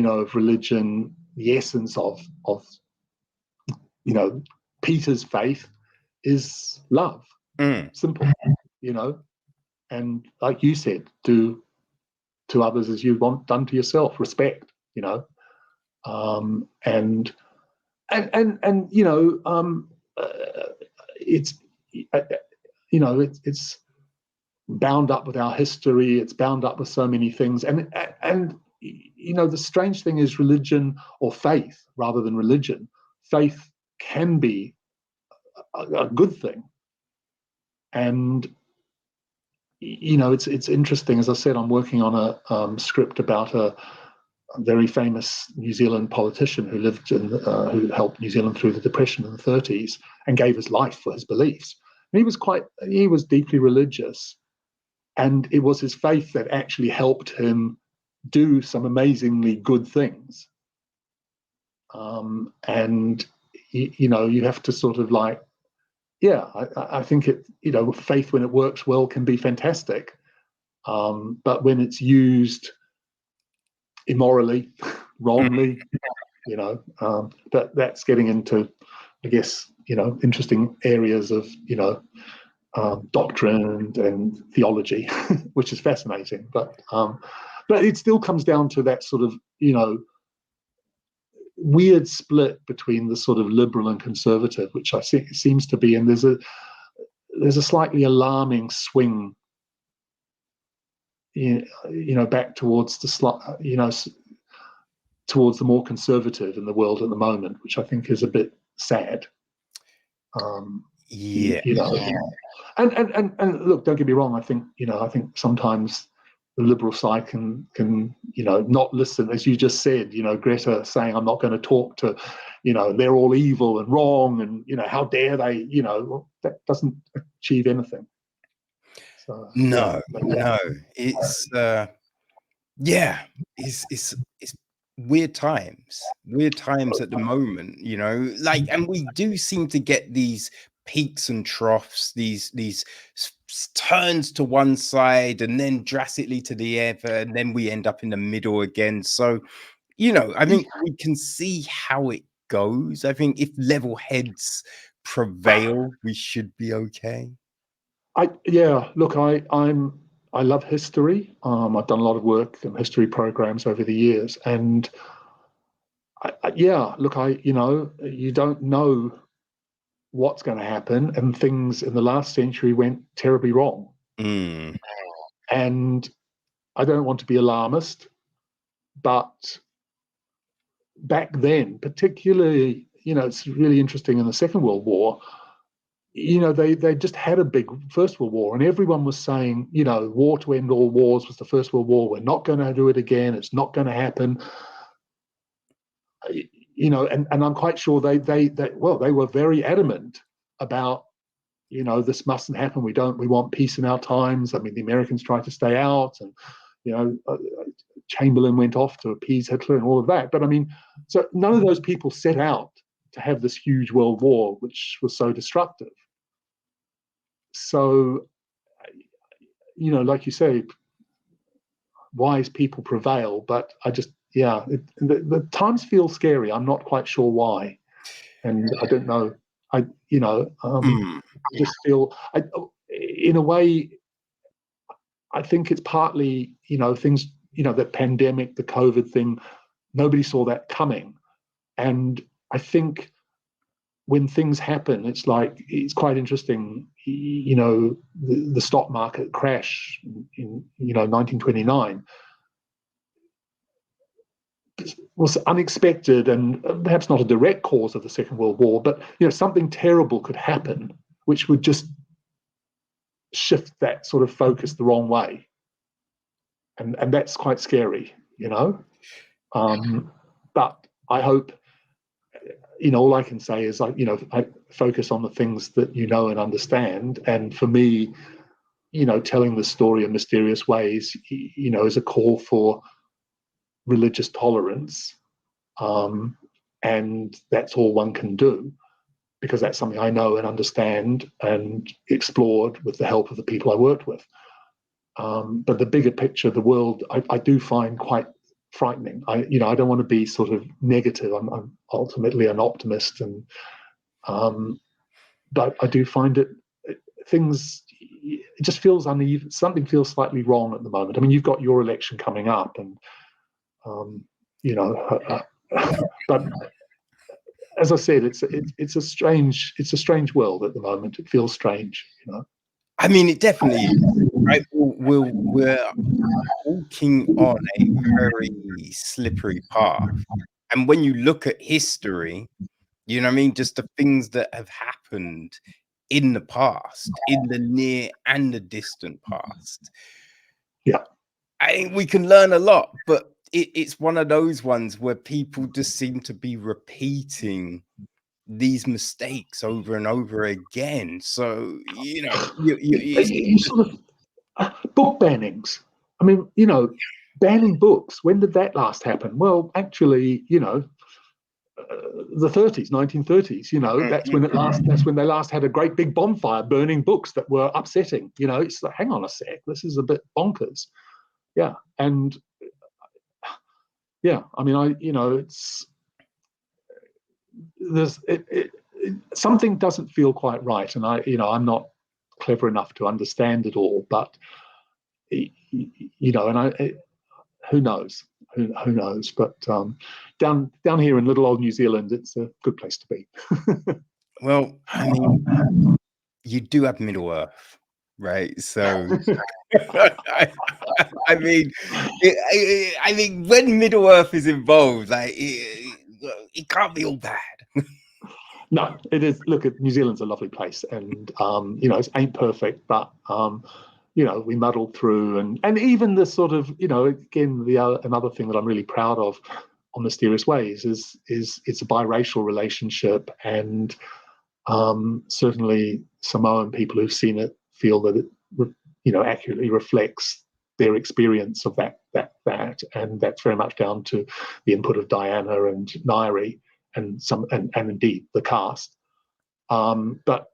[SPEAKER 2] of religion, the essence of Peter's faith is love. Simple. And like you said, do to others as you want done to yourself. Respect. It's bound up with our history. It's bound up with so many things, and the strange thing is religion, or faith rather than religion. Faith can be a good thing, and it's interesting. As I said, I'm working on a script about a very famous New Zealand politician who lived who helped New Zealand through the Depression in the 30s and gave his life for his beliefs. And he was deeply religious, and it was his faith that actually helped him do some amazingly good things. And you have to sort of like, I think it, faith when it works well can be fantastic, but when it's used immorally, wrongly, that's getting into, I guess, interesting areas of doctrine and theology, which is fascinating. But it still comes down to that sort of weird split between the sort of liberal and conservative, which I think seems to be, and there's a slightly alarming swing back towards towards the more conservative in the world at the moment, which I think is a bit sad. And look, don't get me wrong. I think sometimes the liberal side can not listen, as you just said. Greta saying, "I'm not going to talk to," they're all evil and wrong, and how dare they? That doesn't achieve anything. So,
[SPEAKER 1] no, it's it's weird times at the moment, and we do seem to get these peaks and troughs, these turns to one side and then drastically to the other, and then we end up in the middle again. So I think we can see how it goes. I think if level heads prevail, we should be okay.
[SPEAKER 2] I love history. I've done a lot of work in history programs over the years, and you don't know what's going to happen, and things in the last century went terribly wrong. And I don't want to be alarmist, but back then, particularly, it's really interesting in the Second World War, they just had a big First World War, and everyone was saying, war to end all wars was the First World War. We're not going to do it again. It's not going to happen. And I'm quite sure they were very adamant about, this mustn't happen. We want peace in our times. I mean, the Americans tried to stay out, and Chamberlain went off to appease Hitler and all of that. But I mean, so none of those people set out to have this huge world war, which was so destructive. So, like you say, wise people prevail. But I just, the times feel scary. I'm not quite sure why, and I don't know. I just feel, in a way, I think it's partly, things, the pandemic, the COVID thing, nobody saw that coming. And I think when things happen, it's quite interesting, the stock market crash in 1929 was unexpected and perhaps not a direct cause of the Second World War, but something terrible could happen which would just shift that sort of focus the wrong way, and that's quite scary, but I hope, all I can say is, I focus on the things that and understand, and for me, telling the story in mysterious ways, is a call for religious tolerance, and that's all one can do, because that's something I know and understand and explored with the help of the people I worked with. But the bigger picture of the world, I do find quite frightening. I don't want to be sort of negative. I'm ultimately an optimist, and but I do find it just feels uneven. Something feels slightly wrong at the moment. I mean, you've got your election coming up, and but as I said, it's a strange world at the moment. It feels strange,
[SPEAKER 1] I mean, it definitely is, right? We're walking on a very slippery path, and when you look at history, just the things that have happened in the past, in the near and the distant past.
[SPEAKER 2] Yeah,
[SPEAKER 1] I think we can learn a lot, but it's one of those ones where people just seem to be repeating these mistakes over and over again. So,
[SPEAKER 2] you sort of book bannings. I mean, banning books. When did that last happen? Well, actually, the 1930s. That's when That's when they last had a great big bonfire burning books that were upsetting. It's like, hang on a sec, this is a bit bonkers. Yeah, and yeah, I mean, something doesn't feel quite right, and I'm not clever enough to understand it all, but who knows? Who knows? But down here in little old New Zealand, it's a good place to be.
[SPEAKER 1] Well, I mean, you do have Middle Earth, right? So, I mean, when Middle Earth is involved, it can't be all bad.
[SPEAKER 2] No, it is. Look, New Zealand's a lovely place, and it ain't perfect, but we muddled through, and even the sort of, again, another thing that I'm really proud of on Mysterious Ways is it's a biracial relationship, and certainly Samoan people who've seen it feel that it accurately reflects their experience of that, and that's very much down to the input of Diana and Nairi and indeed the cast. But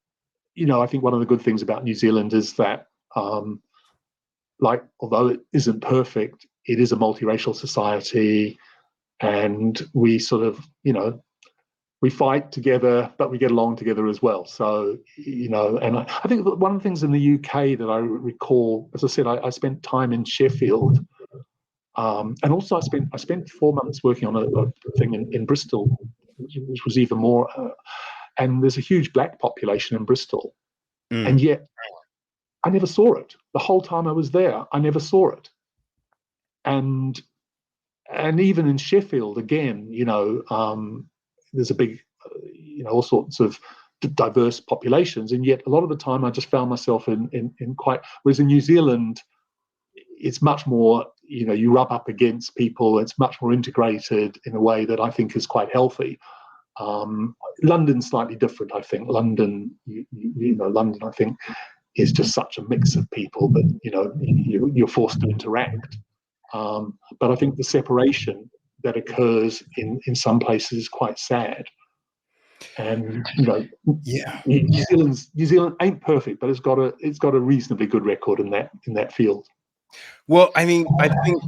[SPEAKER 2] I think one of the good things about New Zealand is that, although it isn't perfect, it is a multiracial society, and we sort of, we fight together, but we get along together as well. So, and I think one of the things in the UK that I recall, as I said, I spent time in Sheffield, and also I spent 4 months working on a thing in Bristol, which was even more. And there's a huge black population in Bristol, and yet I never saw it. The whole time I was there, I never saw it. And and even in Sheffield, again, there's a big, all sorts of diverse populations, and yet a lot of the time I just found myself in quite. Whereas in New Zealand, it's much more, you rub up against people. It's much more integrated in a way that I think is quite healthy. London's slightly different, I think. London, London, I think, is just such a mix of people that you're forced to interact. But I think the separation that occurs in some places is quite sad. And New Zealand ain't perfect, but it's got a reasonably good record in that field.
[SPEAKER 1] Well, I mean, I think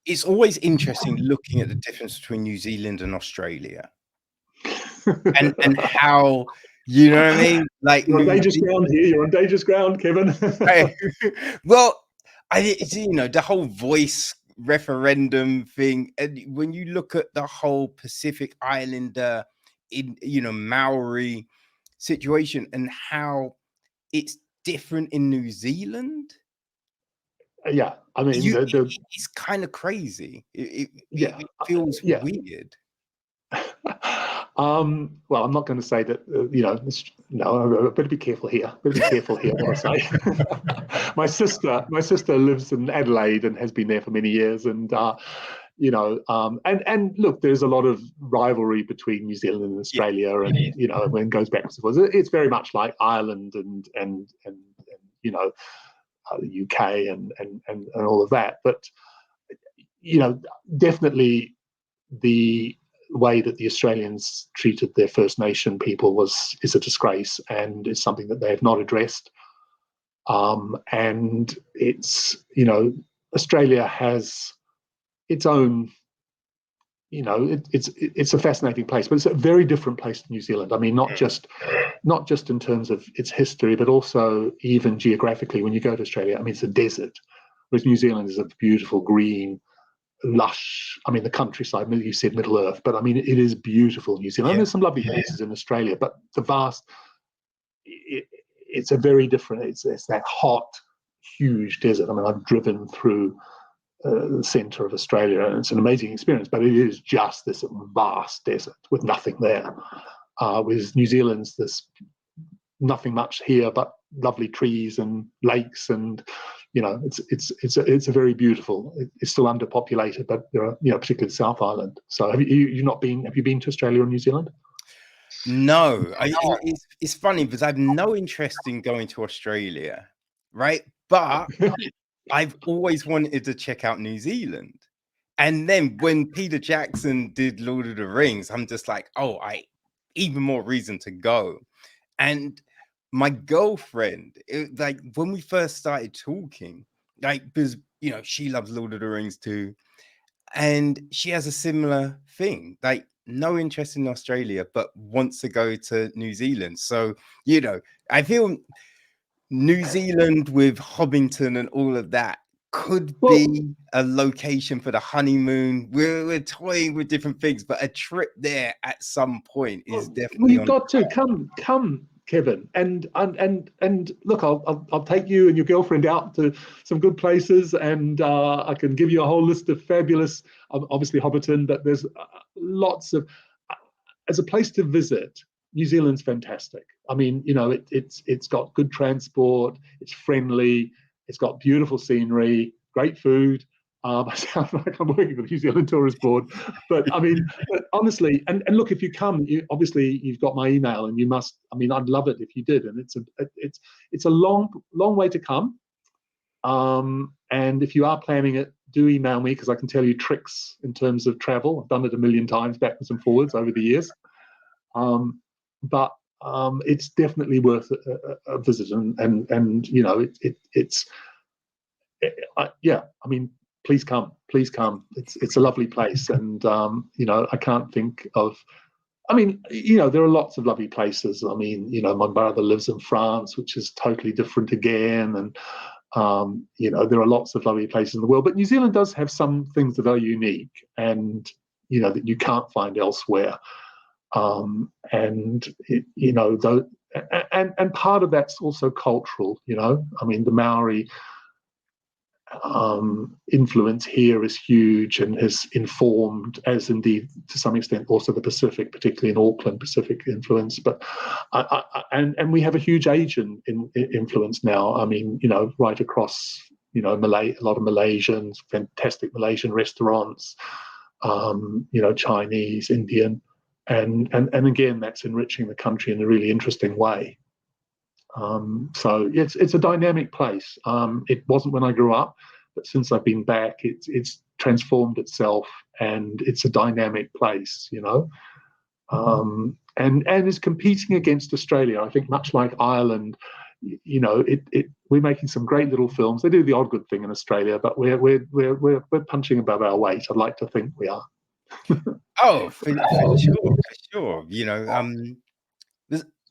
[SPEAKER 1] it's always interesting looking at the difference between New Zealand and Australia, and how, you know what I mean? Like,
[SPEAKER 2] you're on dangerous ground here. You're on dangerous ground, Kevin.
[SPEAKER 1] Well, the whole voice referendum thing, and when you look at the whole Pacific Islander, Maori situation, and how it's different in New Zealand.
[SPEAKER 2] Yeah, I mean,
[SPEAKER 1] it's kind of crazy. It feels weird.
[SPEAKER 2] Well, I'm not going to say that. I better be careful here. What I say. My sister lives in Adelaide and has been there for many years, and and look, there's a lot of rivalry between New Zealand and Australia, and when it goes back and forth, it's very much like Ireland and the UK and all of that. But definitely the way that the Australians treated their First Nation people is a disgrace, and is something that they have not addressed. And it's Australia has its own. It's a fascinating place, but it's a very different place to New Zealand. I mean, not just in terms of its history, but also even geographically. When you go to Australia, I mean, it's a desert, whereas New Zealand is a beautiful green, lush. I mean, the countryside. You said Middle Earth, but I mean, it is beautiful. New Zealand. There's some lovely places in Australia, but the vast. It's a very different. It's that hot, huge desert. I mean, I've driven through the centre of Australia, and it's an amazing experience, but it is just this vast desert with nothing there. Whereas New Zealand's this nothing much here, but lovely trees and lakes, and it's a very beautiful. It's still underpopulated, but there are particularly South Island. So have you not been? Have you been to Australia or New Zealand?
[SPEAKER 1] No, it's funny because I have no interest in going to Australia, right? But I've always wanted to check out New Zealand. And then when Peter Jackson did Lord of the Rings, I'm just like, even more reason to go. And my girlfriend, like when we first started talking, like, because, she loves Lord of the Rings too. And she has a similar thing, like no interest in Australia, but wants to go to New Zealand. So, I feel New Zealand with Hobbiton and all of that could be a location for the honeymoon. We're toying with different things, but a trip there at some point is definitely.
[SPEAKER 2] Well, you've got to come, Kevin, and look, I'll take you and your girlfriend out to some good places, and I can give you a whole list of fabulous, obviously Hobbiton, but there's lots of, as a place to visit. New Zealand's fantastic. I mean, it's got good transport, it's friendly, it's got beautiful scenery, great food. I sound like I'm working for the New Zealand Tourist Board, but I mean, honestly, and look, if you come, obviously you've got my email, and you must. I mean, I'd love it if you did, and it's a long way to come. And if you are planning it, do email me, because I can tell you tricks in terms of travel. I've done it a million times backwards and forwards over the years. But it's definitely worth a visit, and I mean, please come. It's a lovely place, and I can't think of. I mean, there are lots of lovely places. I mean, my brother lives in France, which is totally different again, and there are lots of lovely places in the world. But New Zealand does have some things that are unique, and that you can't find elsewhere. And part of that's also cultural. I mean, the Maori influence here is huge and has informed, as indeed to some extent also the Pacific, particularly in Auckland, Pacific influence. But and we have a huge Asian influence now. I mean, right across, a lot of Malaysians, fantastic Malaysian restaurants, Chinese, Indian, and again, that's enriching the country in a really interesting way. So it's a dynamic place. It wasn't when I grew up, but since I've been back, it's transformed itself, and it's a dynamic place, and is competing against Australia. I think much like Ireland, we're making some great little films. They do the odd good thing in Australia, but we're punching above our weight. I'd like to think we are.
[SPEAKER 1] Oh, for sure.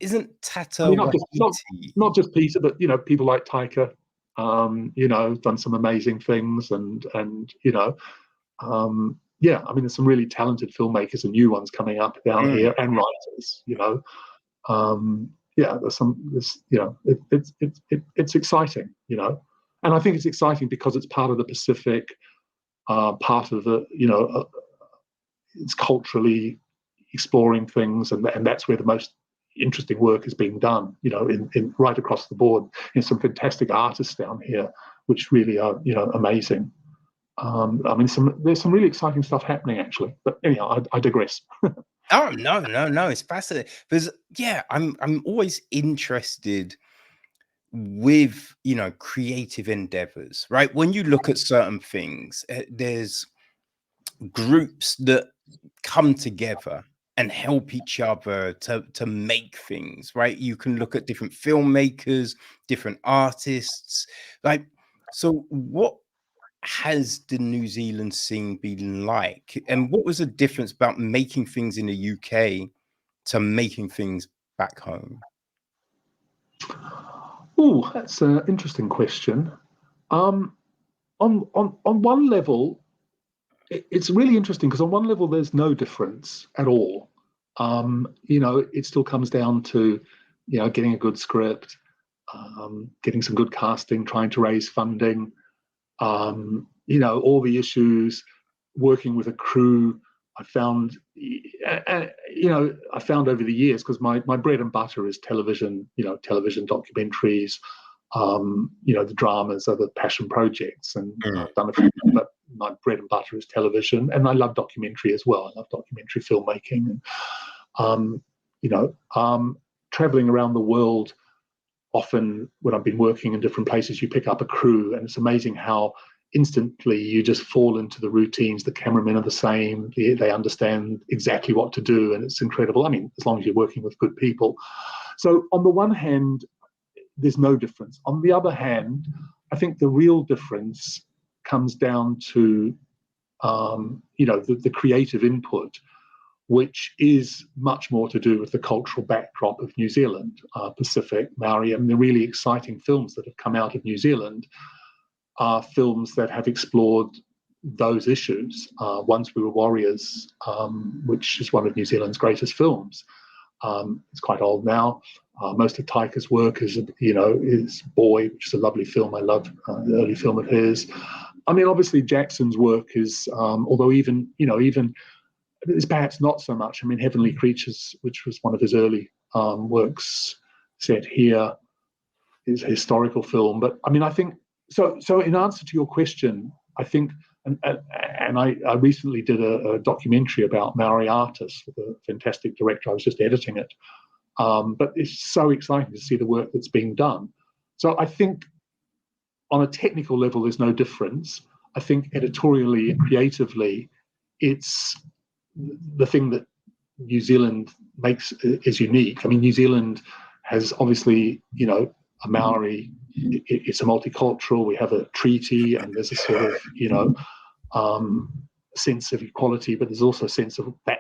[SPEAKER 1] Isn't Tata Waititi?
[SPEAKER 2] Not just Peter, but people like Taika, done some amazing things, and yeah, I mean, there's some really talented filmmakers and new ones coming up down here, and writers, yeah, it's exciting, and I think it's exciting because it's part of the Pacific, part of the, it's culturally exploring things, and that's where the most interesting work is being done, in right across the board. There's some fantastic artists down here, which really are, amazing. I mean, there's some really exciting stuff happening, actually. But anyhow, I digress.
[SPEAKER 1] Oh no, it's fascinating because I'm always interested with creative endeavors, right? When you look at certain things, there's groups that come together and help each other to make things, right? You can look at different filmmakers, different artists, so what has the New Zealand scene been like, and what was the difference about making things in the UK to making things back home?
[SPEAKER 2] Oh, that's an interesting question. On one level, it's really interesting because on one level there's no difference at all. It still comes down to getting a good script, getting some good casting, trying to raise funding, all the issues, working with a crew. I found over the years, because my bread and butter is television, television documentaries, the dramas are the passion projects, and I've done a few, but my bread and butter is television, and I love documentary as well. I love documentary filmmaking, and traveling around the world. Often when I've been working in different places, you pick up a crew, and it's amazing how instantly you just fall into the routines. The cameramen are the same. They understand exactly what to do, and it's incredible. I mean, as long as you're working with good people. So on the one hand, there's no difference. On the other hand, I think the real difference comes down to, the creative input, which is much more to do with the cultural backdrop of New Zealand, Pacific, Maori. I mean, the really exciting films that have come out of New Zealand are films that have explored those issues. Once We Were Warriors, which is one of New Zealand's greatest films. It's quite old now. Most of Taika's work is Boy, which is a lovely film. I love the early film of his. I mean, obviously Jackson's work is, although even it's perhaps not so much. I mean, Heavenly Creatures, which was one of his early works, set here, is a historical film. But I mean, I think so. In answer to your question, I think, and I recently did a documentary about Maori artists with a fantastic director. I was just editing it, but it's so exciting to see the work that's being done. So I think on a technical level, there's no difference. I think editorially and creatively, it's the thing that New Zealand makes is unique. I mean, New Zealand has obviously, a Maori. It's a multicultural. We have a treaty, and there's a sort of, sense of equality, but there's also a sense of that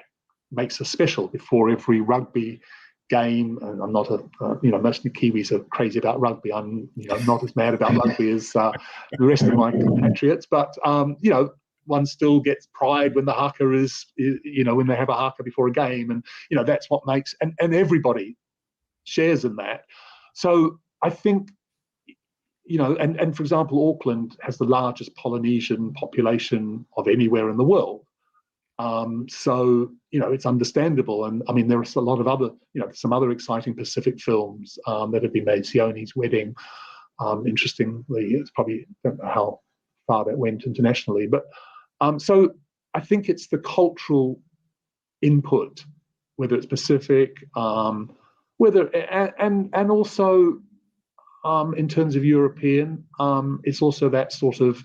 [SPEAKER 2] makes us special. Before every rugby game, and I'm not most of the Kiwis are crazy about rugby. I'm, not as mad about rugby as the rest of my compatriots, but one still gets pride when the haka is, when they have a haka before a game, and that's what makes, and everybody shares in that. So I think and for example, Auckland has the largest Polynesian population of anywhere in the world. So, it's understandable. And I mean, there are a lot of other, some other exciting Pacific films that have been made. Sione's Wedding, interestingly, it's probably, I don't know how far that went internationally. But so I think it's the cultural input, whether it's Pacific, whether, and also in terms of European, it's also that sort of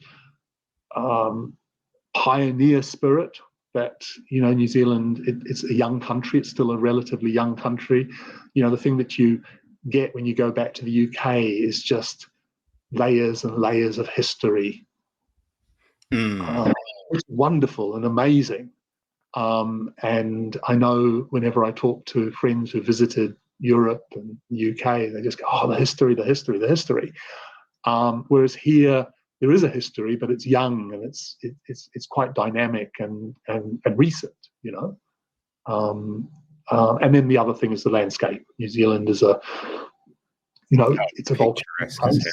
[SPEAKER 2] pioneer spirit that, New Zealand, it's a young country. It's still a relatively young country. The thing that you get when you go back to the UK is just layers and layers of history. It's wonderful and amazing. And I know whenever I talk to friends who visited Europe and the UK, they just go, "Oh, the history, the history, the history." Whereas here, there is a history, but it's young and it's quite dynamic and recent, and then the other thing is the landscape. New Zealand is it's a volcanic place.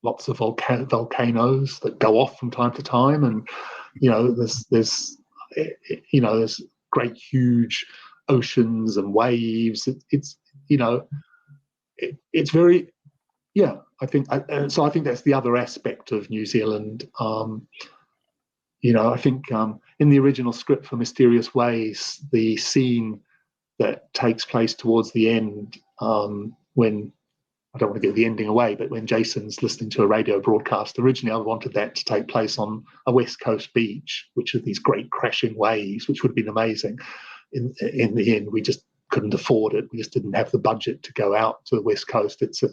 [SPEAKER 2] Lots of volcanoes that go off from time to time, and there's great huge oceans and waves. It's very, I think that's the other aspect of New Zealand. I think in the original script for Mysterious Ways, the scene that takes place towards the end, when, I don't want to give the ending away, but when Jason's listening to a radio broadcast, originally I wanted that to take place on a West Coast beach, which are these great crashing waves, which would have been amazing. In the end, we just couldn't afford it. We just didn't have the budget to go out to the West Coast. It's a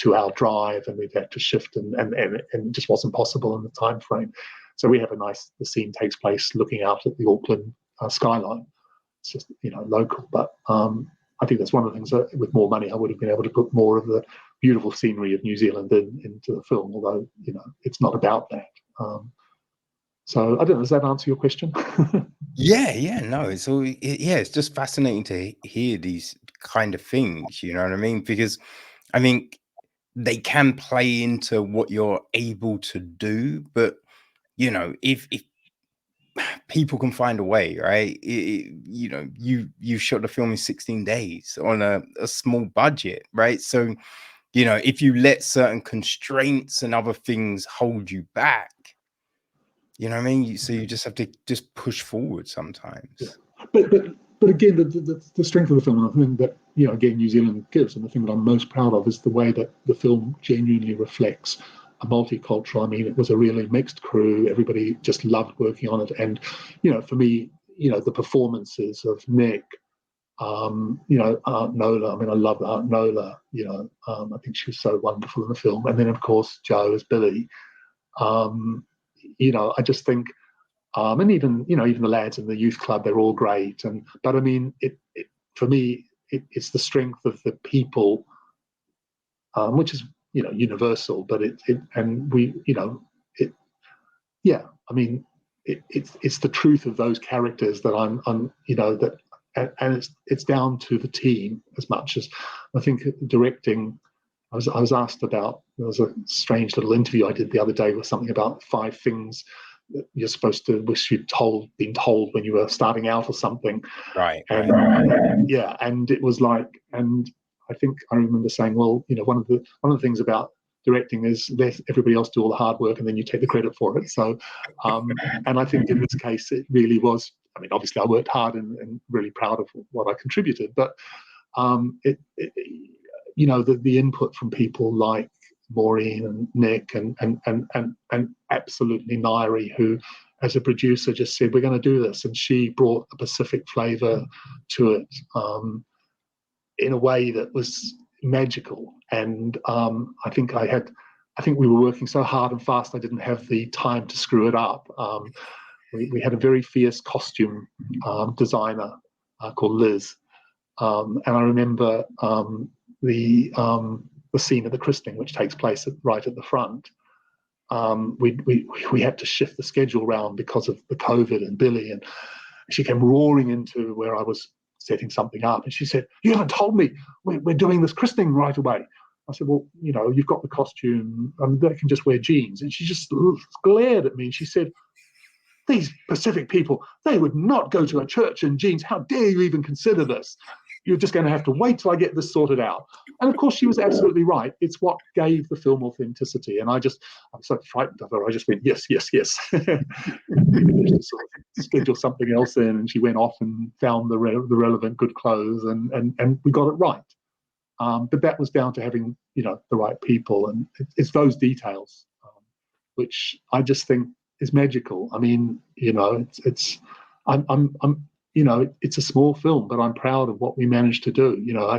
[SPEAKER 2] 2-hour drive, and we've had to shift, and it just wasn't possible in the time frame. So we have the scene takes place looking out at the Auckland skyline. It's just local, but I think that's one of the things that with more money I would have been able to put more of the beautiful scenery of New Zealand into the film, although it's not about that. So I don't know, does that answer your question?
[SPEAKER 1] No, it's just fascinating to hear these kind of things, you know what I mean? Because I think they can play into what you're able to do, but if people can find a way, right? You shot the film in 16 days on a small budget, right? So if you let certain constraints and other things hold you back, you know what I mean? So you just have to just push forward sometimes.
[SPEAKER 2] Yeah. But again, the strength of the film, and the thing that again New Zealand gives, and the thing that I'm most proud of, is the way that the film genuinely reflects a multicultural. I mean, it was a really mixed crew. Everybody just loved working on it, and for me, the performances of Nick, Aunt Nola. I mean, I love Aunt Nola. I think she was so wonderful in the film, and then of course Joe as Billy. I just think, and even the lads in the youth club, they're all great. But I mean, for me, it's the strength of the people, which is universal. But I mean, it's the truth of those characters that I'm that, and it's down to the team as much as I think directing. I was asked about, there was a strange little interview I did the other day with something about 5 things that you're supposed to wish you'd been told when you were starting out or something.
[SPEAKER 1] Right.
[SPEAKER 2] And it was like, and I think I remember saying, well, one of the things about directing is let everybody else do all the hard work and then you take the credit for it. So, and I think in this case it really was. I mean, obviously I worked hard and really proud of what I contributed, but the input from people like Maureen and Nick and absolutely Nairi, who as a producer just said, we're going to do this, and she brought a Pacific flavor to it in a way that was magical. And I think we were working so hard and fast I didn't have the time to screw it up. We had a very fierce costume designer called Liz, and I remember the scene of the christening, which takes place right at the front. We had to shift the schedule around because of the COVID and Billy, and she came roaring into where I was setting something up, and she said, "You haven't told me we're doing this christening right away." I said, well, you've got the costume, they can just wear jeans. And she just glared at me and she said, these Pacific people, they would not go to a church in jeans. How dare you even consider this? You're just going to have to wait till I get this sorted out. And of course, she was absolutely right. It's what gave the film authenticity. And I'm so frightened of her. I just went, yes, yes, yes. We managed to sort of schedule something else in, and she went off and found the relevant good clothes, and we got it right. But that was down to having, the right people, and it's those details, which I just think is magical. I mean, it's a small film, but I'm proud of what we managed to do.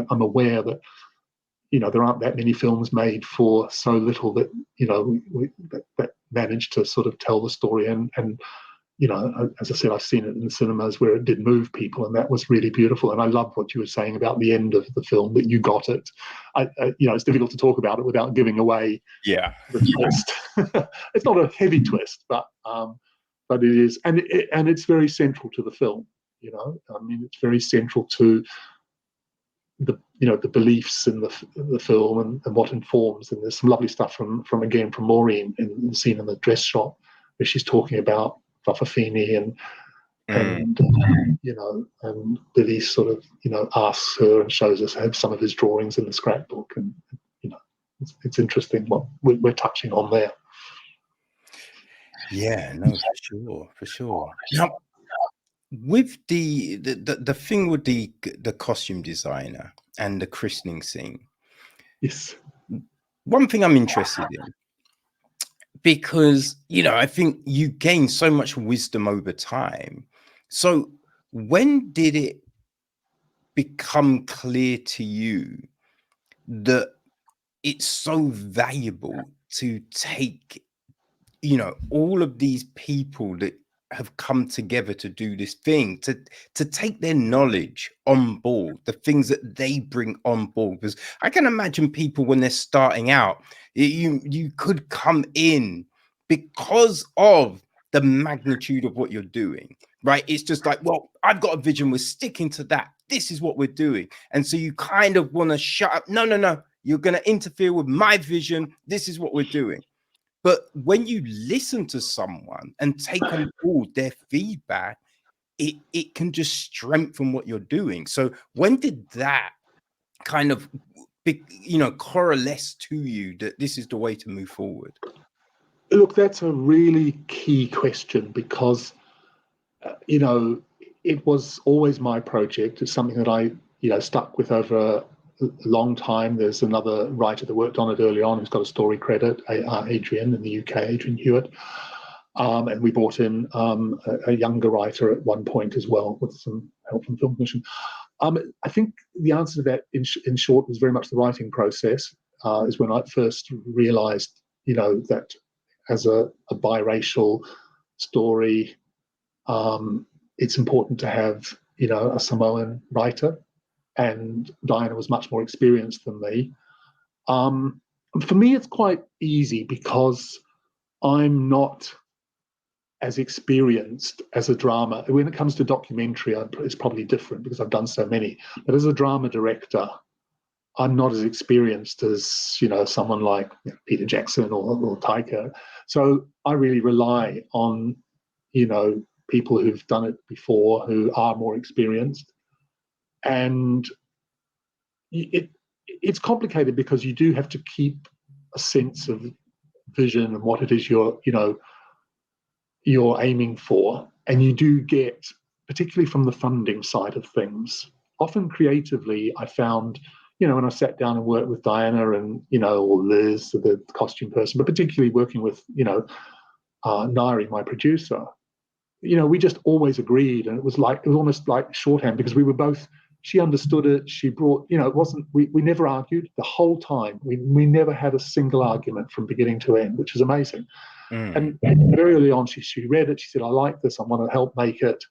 [SPEAKER 2] I'm aware that, there aren't that many films made for so little that, that managed to sort of tell the story. And as I said, I've seen it in the cinemas where it did move people, and that was really beautiful. And I love what you were saying about the end of the film, that you got it. It's difficult to talk about it without giving away the twist. It's not a heavy twist, but it is, and it's very central to the film. It's very central to the beliefs in the film and what informs. And there's some lovely stuff from Maureen in the scene in the dress shop where she's talking about Fafafini and Billy sort of asks her and shows us some of his drawings in the scrapbook, and it's interesting what we're touching on there.
[SPEAKER 1] Yeah, no, for sure. Now, with the thing with the costume designer and the christening scene,
[SPEAKER 2] yes,
[SPEAKER 1] one thing I'm interested in, because I think you gain so much wisdom over time. So when did it become clear to you that it's so valuable to take all of these people that have come together to do this thing, to take their knowledge on board, the things that they bring on board? Because I can imagine people when they're starting out, you could come in because of the magnitude of what you're doing, right? It's just like, well, I've got a vision, we're sticking to that, this is what we're doing. And so you kind of want to shut up. No, you're going to interfere with my vision, this is what we're doing. But when you listen to someone and take on board their feedback, it can just strengthen what you're doing. So when did that kind of coalesce to you that this is the way to move forward?
[SPEAKER 2] Look, that's a really key question, because it was always my project. It's something that I stuck with over a long time. There's another writer that worked on it early on who's got a story credit, Adrian in the UK, Adrian Hewitt. And we brought in a younger writer at one point as well, with some help from Film Commission. I think the answer to that, in short, was very much the writing process. Is when I first realised, that as a biracial story, it's important to have, a Samoan writer. And Diana was much more experienced than me. For me, it's quite easy because I'm not as experienced as a drama. When it comes to documentary, it's probably different because I've done so many. But as a drama director, I'm not as experienced as someone like Peter Jackson or Taika. So I really rely on people who've done it before, who are more experienced. And it's complicated because you do have to keep a sense of vision and what it is you're aiming for. And you do get, particularly from the funding side of things, often creatively, I found, when I sat down and worked with Diana and, or Liz, the costume person, but particularly working with, Nairi, my producer, we just always agreed. And it was almost like shorthand, because we were both, she understood it. She brought, it wasn't, we never argued the whole time. We never had a single argument from beginning to end, which is amazing. And very early on, she read it. She said, I like this. I want to help make it.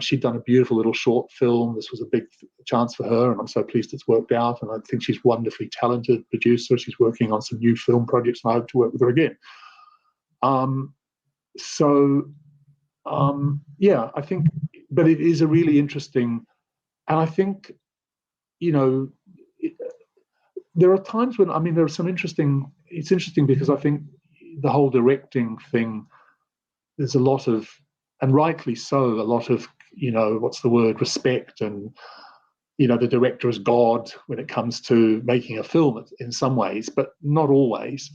[SPEAKER 2] She'd done a beautiful little short film. This was a big chance for her, and I'm so pleased it's worked out. And I think she's a wonderfully talented producer. She's working on some new film projects, and I hope to work with her again. I think, but it is a really interesting, and I think, there are times when, I mean, there are some interesting, it's interesting because I think the whole directing thing, there's a lot of, and rightly so, a lot of, you know, what's the word, respect, and, you know, the director is God when it comes to making a film in some ways, but not always.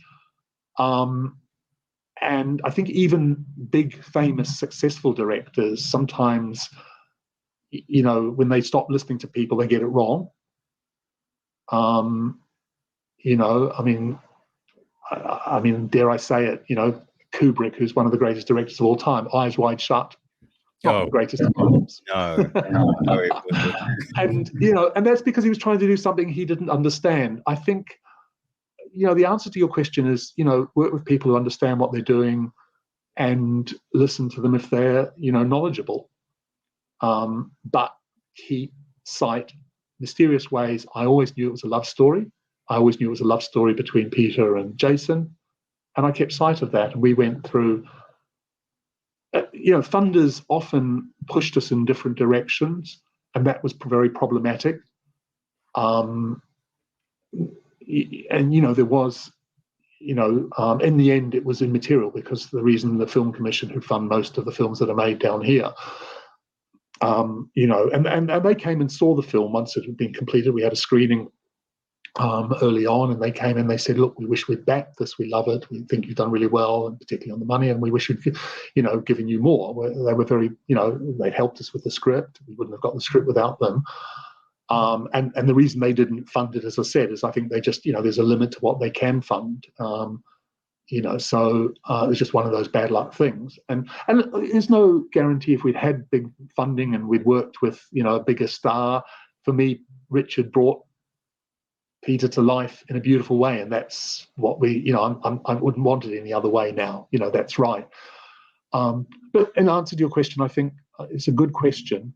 [SPEAKER 2] And I think even big, famous, successful directors, sometimes, you know, when they stop listening to people, they get it wrong. You know, I mean, dare I say it, you know, Kubrick, who's one of the greatest directors of all time, Eyes Wide Shut, not the greatest of films.
[SPEAKER 1] No, it wasn't.
[SPEAKER 2] And, you know, and that's because he was trying to do something he didn't understand. I think, you know, the answer to your question is, you know, work with people who understand what they're doing and listen to them if they're, you know, knowledgeable. But keep sight, Mysterious Ways, I always knew it was a love story. I always knew it was a love story between Peter and Jason, and I kept sight of that. And we went through, you know, funders often pushed us in different directions, and that was very problematic. And, you know, there was, you know, in the end, it was immaterial because the reason the Film Commission, who fund most of the films that are made down here, you know, and they came and saw the film once it had been completed. We had a screening early on, and they came and they said, look, we wish we'd backed this, we love it, we think you've done really well, and particularly on the money, and we wish we'd, you know, given you more. They were very, you know, they helped us with the script. We wouldn't have got the script without them. And the reason they didn't fund it, as I said, is I think they just, you know, there's a limit to what they can fund. You know, so it was just one of those bad luck things. And there's no guarantee if we'd had big funding and we'd worked with, you know, a bigger star. For me, Richard brought Peter to life in a beautiful way, and that's what we, you know, I wouldn't want it any other way now. You know, that's right. But in answer to your question, I think it's a good question,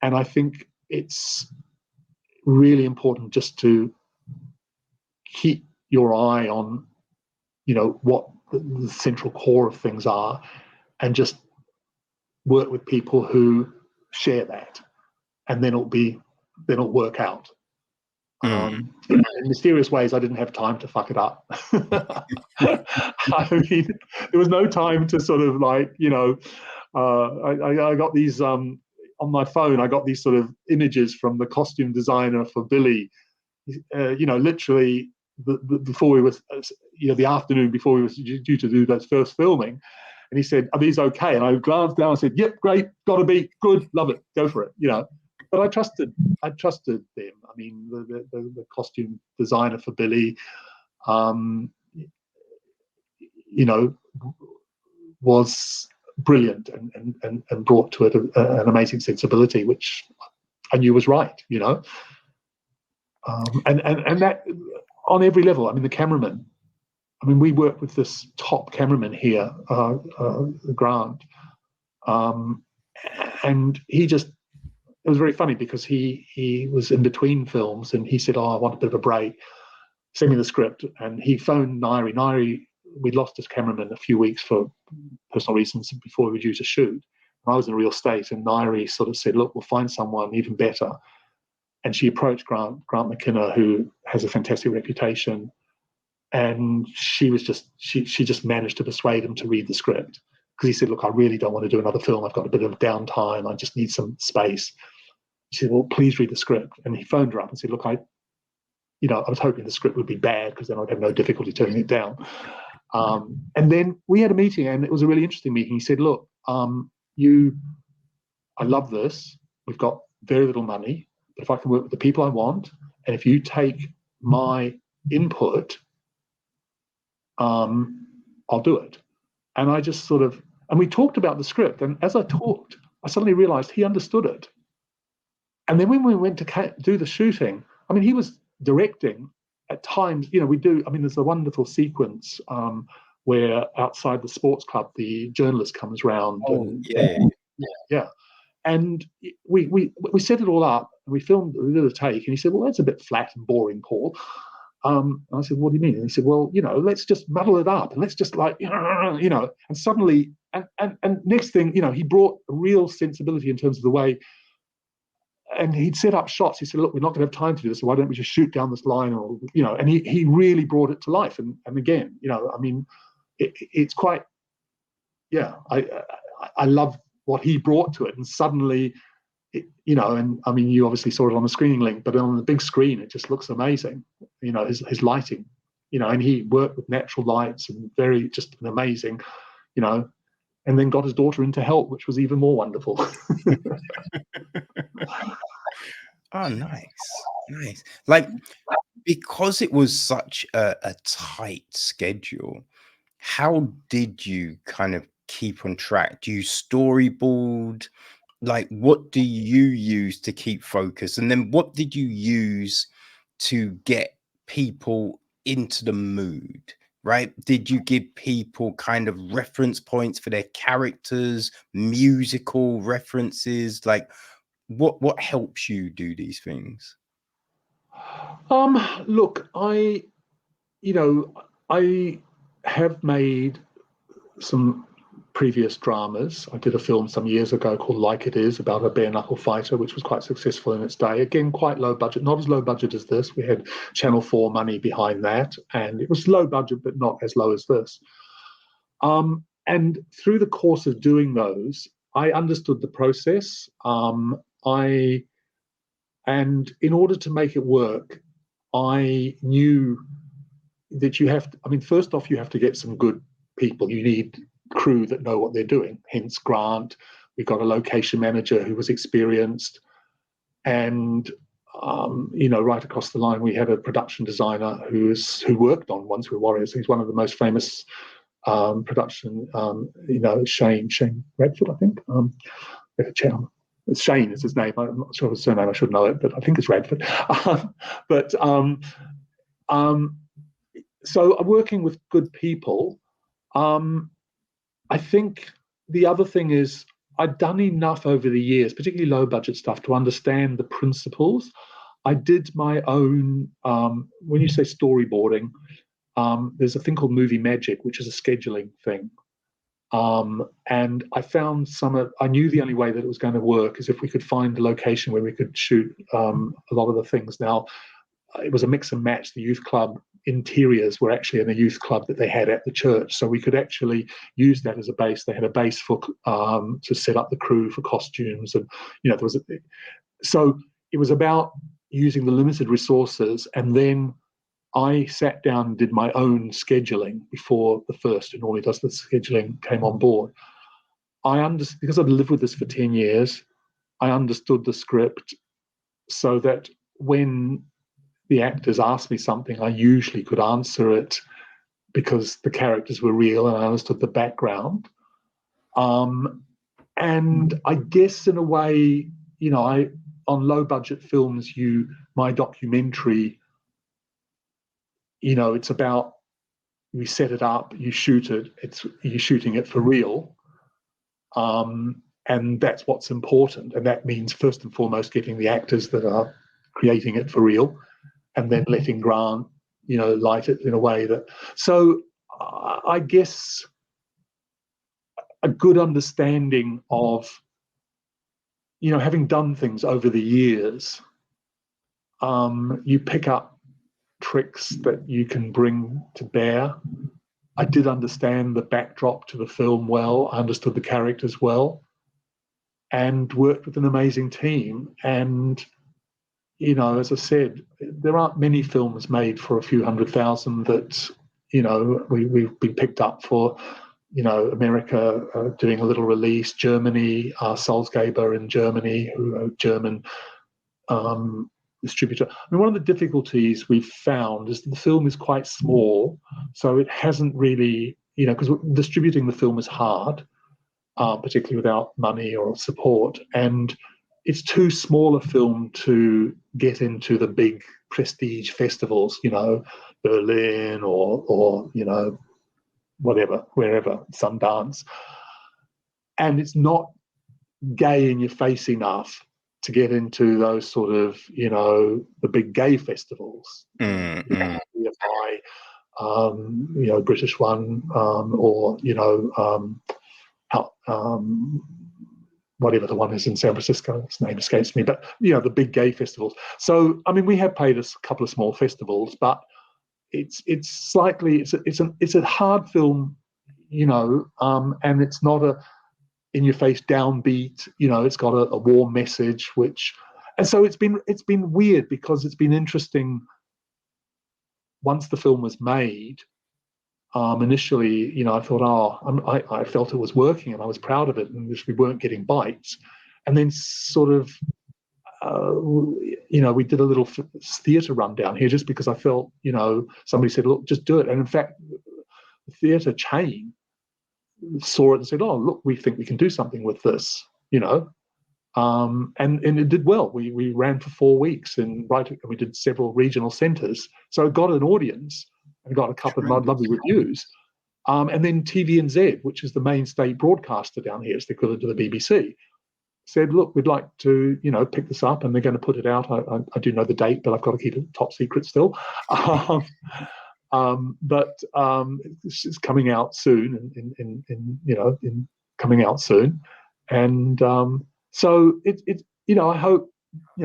[SPEAKER 2] and I think it's really important just to keep your eye on, you know, what the central core of things are, and just work with people who share that, and then it'll work out. In Mysterious Ways, I didn't have time to fuck it up. I mean, there was no time to sort of like, you know, I got these on my phone. I got these sort of images from the costume designer for Billy. You know, literally before we was, you know, the afternoon before we was due to do that first filming, and he said, "Are these okay?" And I glanced down and said, "Yep, great, got to be good, love it, go for it," you know. But I trusted them. I mean, the costume designer for Billy, you know, was brilliant and brought to it an amazing sensibility, which I knew was right, you know. And that on every level. I mean, the cameraman. I mean, we work with this top cameraman here, Grant, and he just. It was very funny because he was in between films and he said, "Oh, I want a bit of a break. Send me the script." And he phoned Nairi. Nairi, we'd lost his cameraman a few weeks for personal reasons before we were due to shoot. And I was in a real state, and Nairi sort of said, "Look, we'll find someone even better." And she approached Grant McKenna, who has a fantastic reputation, and she just managed to persuade him to read the script, because he said, "Look, I really don't want to do another film. I've got a bit of downtime. I just need some space." She said, "Well, please read the script." And he phoned her up and said, "Look, I was hoping the script would be bad because then I'd have no difficulty turning it down." And then we had a meeting, and it was a really interesting meeting. He said, "Look, I love this. We've got very little money, but if I can work with the people I want, and if you take my input, I'll do it." And I just sort of, and we talked about the script. And as I talked, I suddenly realized he understood it. And then when we went to do the shooting, I mean, he was directing at times, you know, there's a wonderful sequence where outside the sports club, the journalist comes round. Yeah. And we set it all up, and we filmed a little take, and he said, "Well, that's a bit flat and boring, Paul." And I said, "What do you mean?" And he said, "Well, you know, let's just muddle it up, and let's just like, you know," and suddenly, and next thing, you know, he brought a real sensibility in terms of the way and he'd set up shots. He said, look, we're not going to have time to do this, so why don't we just shoot down this line? Or, you know, and he really brought it to life. And again, you know, I mean, it's quite, yeah, I love what he brought to it. And suddenly, you know, and I mean, you obviously saw it on the screening link, but on the big screen, it just looks amazing. You know, his lighting, you know, and he worked with natural lights and just an amazing, you know, and then got his daughter into Help, which was even more wonderful.
[SPEAKER 1] Oh, nice. Like, because it was such a tight schedule, how did you kind of keep on track? Do you storyboard? Like, what do you use to keep focus? And then what did you use to get people into the mood, right? Did you give people kind of reference points for their characters, musical references? Like, what helps you do these things?
[SPEAKER 2] Look, I have made some previous dramas. I did a film some years ago called Like It Is, about a bare knuckle fighter, which was quite successful in its day. Again, quite low budget, not as low budget as this. We had Channel 4 money behind that, and it was low budget, but not as low as this. And through the course of doing those, I understood the process. And in order to make it work, I knew that you have to, I mean, first off, you have to get some good people. You need crew that know what they're doing, hence Grant. We got a location manager who was experienced. And, you know, right across the line, we had a production designer who worked on Once We're Warriors. He's one of the most famous production, you know, Shane Radford, I think. Shane is his name. I'm not sure of his surname. I should know it, but I think it's Radford. So working with good people, I think the other thing is I'd done enough over the years, particularly low budget stuff, to understand the principles. I did my own, when you say storyboarding, there's a thing called Movie Magic, which is a scheduling thing. And I found I knew the only way that it was going to work is if we could find a location where we could shoot a lot of the things. Now, it was a mix and match. The youth club interiors were actually in a youth club that they had at the church, so we could actually use that as a base. They had a base for to set up the crew for costumes, and you know, so it was about using the limited resources. And then I sat down and did my own scheduling before the first, who normally does the scheduling, came on board. Because I'd lived with this for 10 years, I understood the script, so that when the actors asked me something, I usually could answer it because the characters were real and I understood the background. And I guess in a way, you know, on low budget films, my documentary, you know, it's about, you set it up, you shoot it, you're shooting it for real. And that's what's important. And that means first and foremost getting the actors that are creating it for real, and then letting Grant, you know, light it in a way that. So I guess a good understanding of, you know, having done things over the years, you pick up tricks that you can bring to bear. I did understand the backdrop to the film well. I understood the characters well, and worked with an amazing team. And you know, as I said, there aren't many films made for a few $100,000 that, you know, we've been picked up for, you know, America doing a little release, Germany, Salzgeber in Germany, who are German distributor. I mean, one of the difficulties we've found is that the film is quite small, so it hasn't really, you know, because distributing the film is hard, particularly without money or support. And it's too small a film to get into the big prestige festivals, you know, Berlin or you know, whatever, wherever, Sundance. And it's not gay in your face enough to get into those sort of, you know, the big gay festivals.
[SPEAKER 1] Mm-hmm.
[SPEAKER 2] You know, British one, or, you know, whatever the one is in San Francisco, its name escapes me, but the big gay festivals. So I mean, we have played a couple of small festivals, but it's a hard film, and it's not a in your face downbeat. It's got a warm message, and so it's been weird because it's been interesting. Once the film was made, initially, I thought, I felt it was working and I was proud of it, and we weren't getting bites. And then sort of, we did a little theatre run down here just because I felt, somebody said, look, just do it. And in fact, the theatre chain saw it and said, oh, look, we think we can do something with this, and it did well. We ran for 4 weeks and we did several regional centres. So it got an audience and got a couple of lovely reviews. And then TVNZ, which is the main state broadcaster down here, it's the equivalent to the BBC, said, look, we'd like to, pick this up, and they're going to put it out. I do know the date, but I've got to keep it top secret still. But it's coming out soon, coming out soon. And so I hope,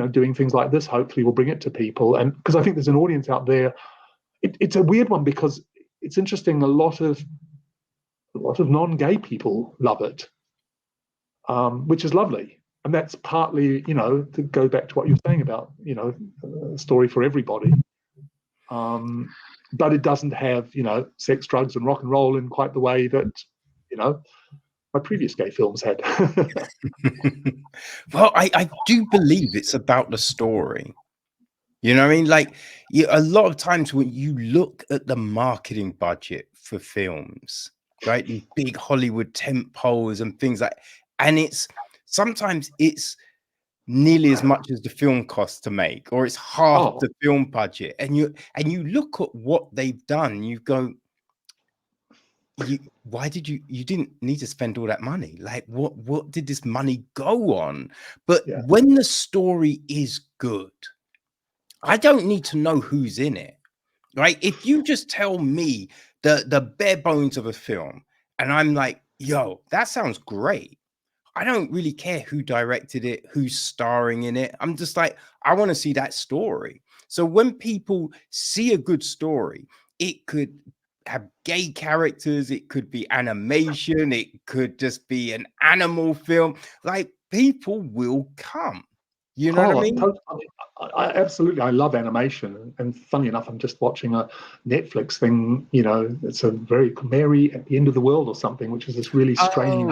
[SPEAKER 2] doing things like this hopefully will bring it to people. And because I think there's an audience out there. It's a weird one because it's interesting. A lot of non-gay people love it, which is lovely. And that's partly, to go back to what you were saying about, a story for everybody. But it doesn't have, sex, drugs, and rock and roll in quite the way that, my previous gay films had.
[SPEAKER 1] Well, I do believe it's about the story. You know what I mean? Like, a lot of times when you look at the marketing budget for films, right, these big Hollywood tent poles and things like, and sometimes it's nearly as much as the film costs to make, or it's half the film budget. And you look at what they've done, you go, why did you didn't need to spend all that money? Like, what did this money go on? But when the story is good, I don't need to know who's in it, right? If you just tell me the bare bones of a film and I'm like, yo, that sounds great, I don't really care who directed it, who's starring in it. I'm just like, I want to see that story. So when people see a good story, it could have gay characters, it could be animation, it could just be an animal film. Like, people will come. You know what I mean?
[SPEAKER 2] Absolutely. I love animation. And funny enough, I'm just watching a Netflix thing, it's a very Mary at the End of the World or something, which is this really strange.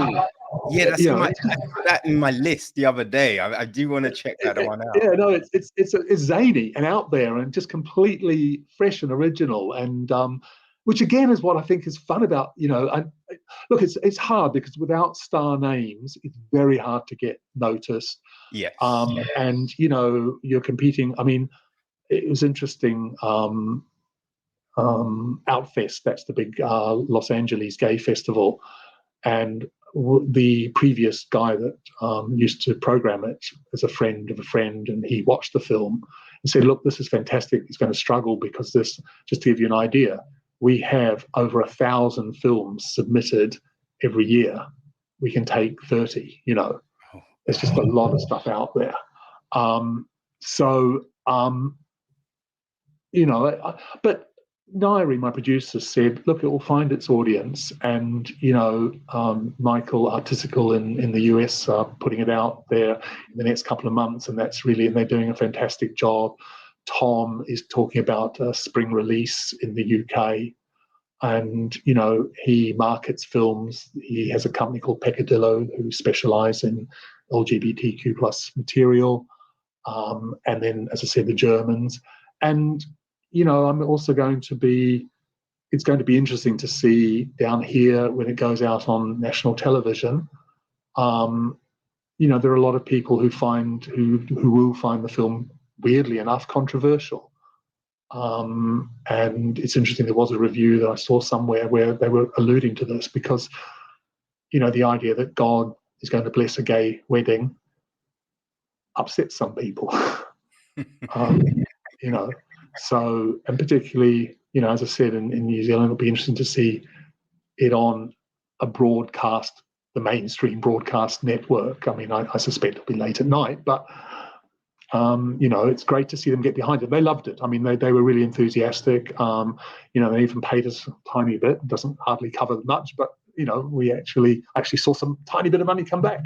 [SPEAKER 1] Yeah, that's I put that in my list the other day. I do want to check that one out.
[SPEAKER 2] Yeah, no, it's zany and out there and just completely fresh and original. And which again is what I think is fun about, look, it's hard because without star names, it's very hard to get noticed.
[SPEAKER 1] Yes.
[SPEAKER 2] And you're competing. I mean, it was interesting. Outfest, that's the big Los Angeles gay festival, and the previous guy that used to program it is a friend of a friend, and he watched the film and said, "Look, this is fantastic. It's going to struggle because this." Just to give you an idea, we have over 1,000 films submitted every year. We can take 30. There's just a lot of stuff out there. But Nairi, my producer, said, look, it will find its audience. And, Michael Artistical in the US are putting it out there in the next couple of months. And they're doing a fantastic job. Tom is talking about a spring release in the UK. And, he markets films. He has a company called Peccadillo who specialize in LGBTQ plus material. And then, as I said, the Germans. And, I'm also it's going to be interesting to see down here when it goes out on national television. There are a lot of people who will find the film, weirdly enough, controversial. And it's interesting, there was a review that I saw somewhere where they were alluding to this because, the idea that God is going to bless a gay wedding upsets some people. So, and particularly, as I said, in New Zealand, it'll be interesting to see it on a broadcast the mainstream broadcast network. I mean, I suspect it'll be late at night, but it's great to see them get behind it. They loved it. I mean, they were really enthusiastic. They even paid us a tiny bit. It doesn't hardly cover much, but we actually saw some tiny bit of money come back.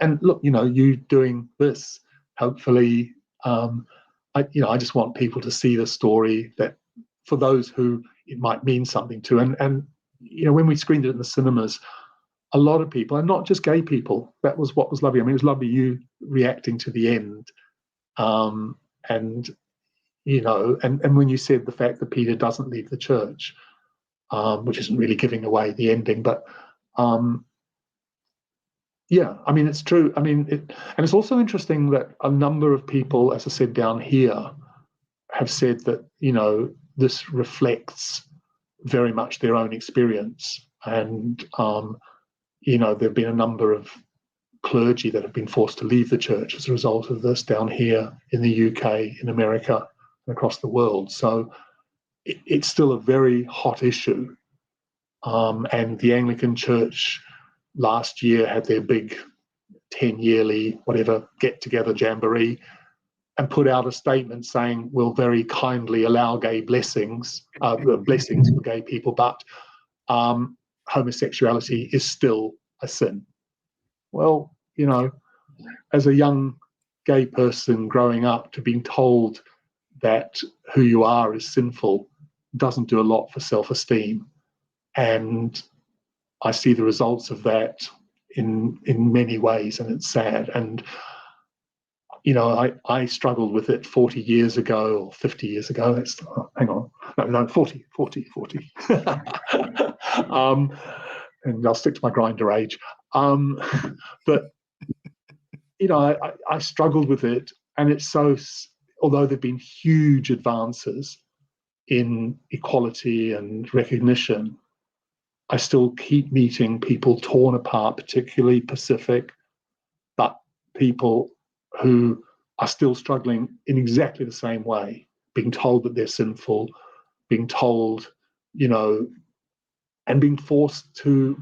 [SPEAKER 2] And look, you doing this, hopefully, I just want people to see the story, that for those who it might mean something to. And when we screened it in the cinemas, a lot of people, and not just gay people, that was what was lovely. I mean, it was lovely you reacting to the end. And when you said the fact that Peter doesn't leave the church, which isn't really giving away the ending, but I mean, it's true. I mean, and it's also interesting that a number of people, as I said, down here, have said that this reflects very much their own experience. And there have been a number of clergy that have been forced to leave the church as a result of this down here in the UK, in America, and across the world. So it's still a very hot issue. And the Anglican Church last year had their big 10-yearly whatever get-together jamboree and put out a statement saying, we'll very kindly allow gay blessings for gay people, but homosexuality is still a sin. Well, as a young gay person growing up, to being told that who you are is sinful doesn't do a lot for self-esteem. And I see the results of that in many ways, and it's sad. And I struggled with it 40 years ago or 50 years ago. Hang on, no, 40. And I'll stick to my grinder age. But I struggled with it, and it's so. Although there've been huge advances in equality and recognition, I still keep meeting people torn apart, particularly Pacific, but people who are still struggling in exactly the same way, being told that they're sinful, being told, and being forced to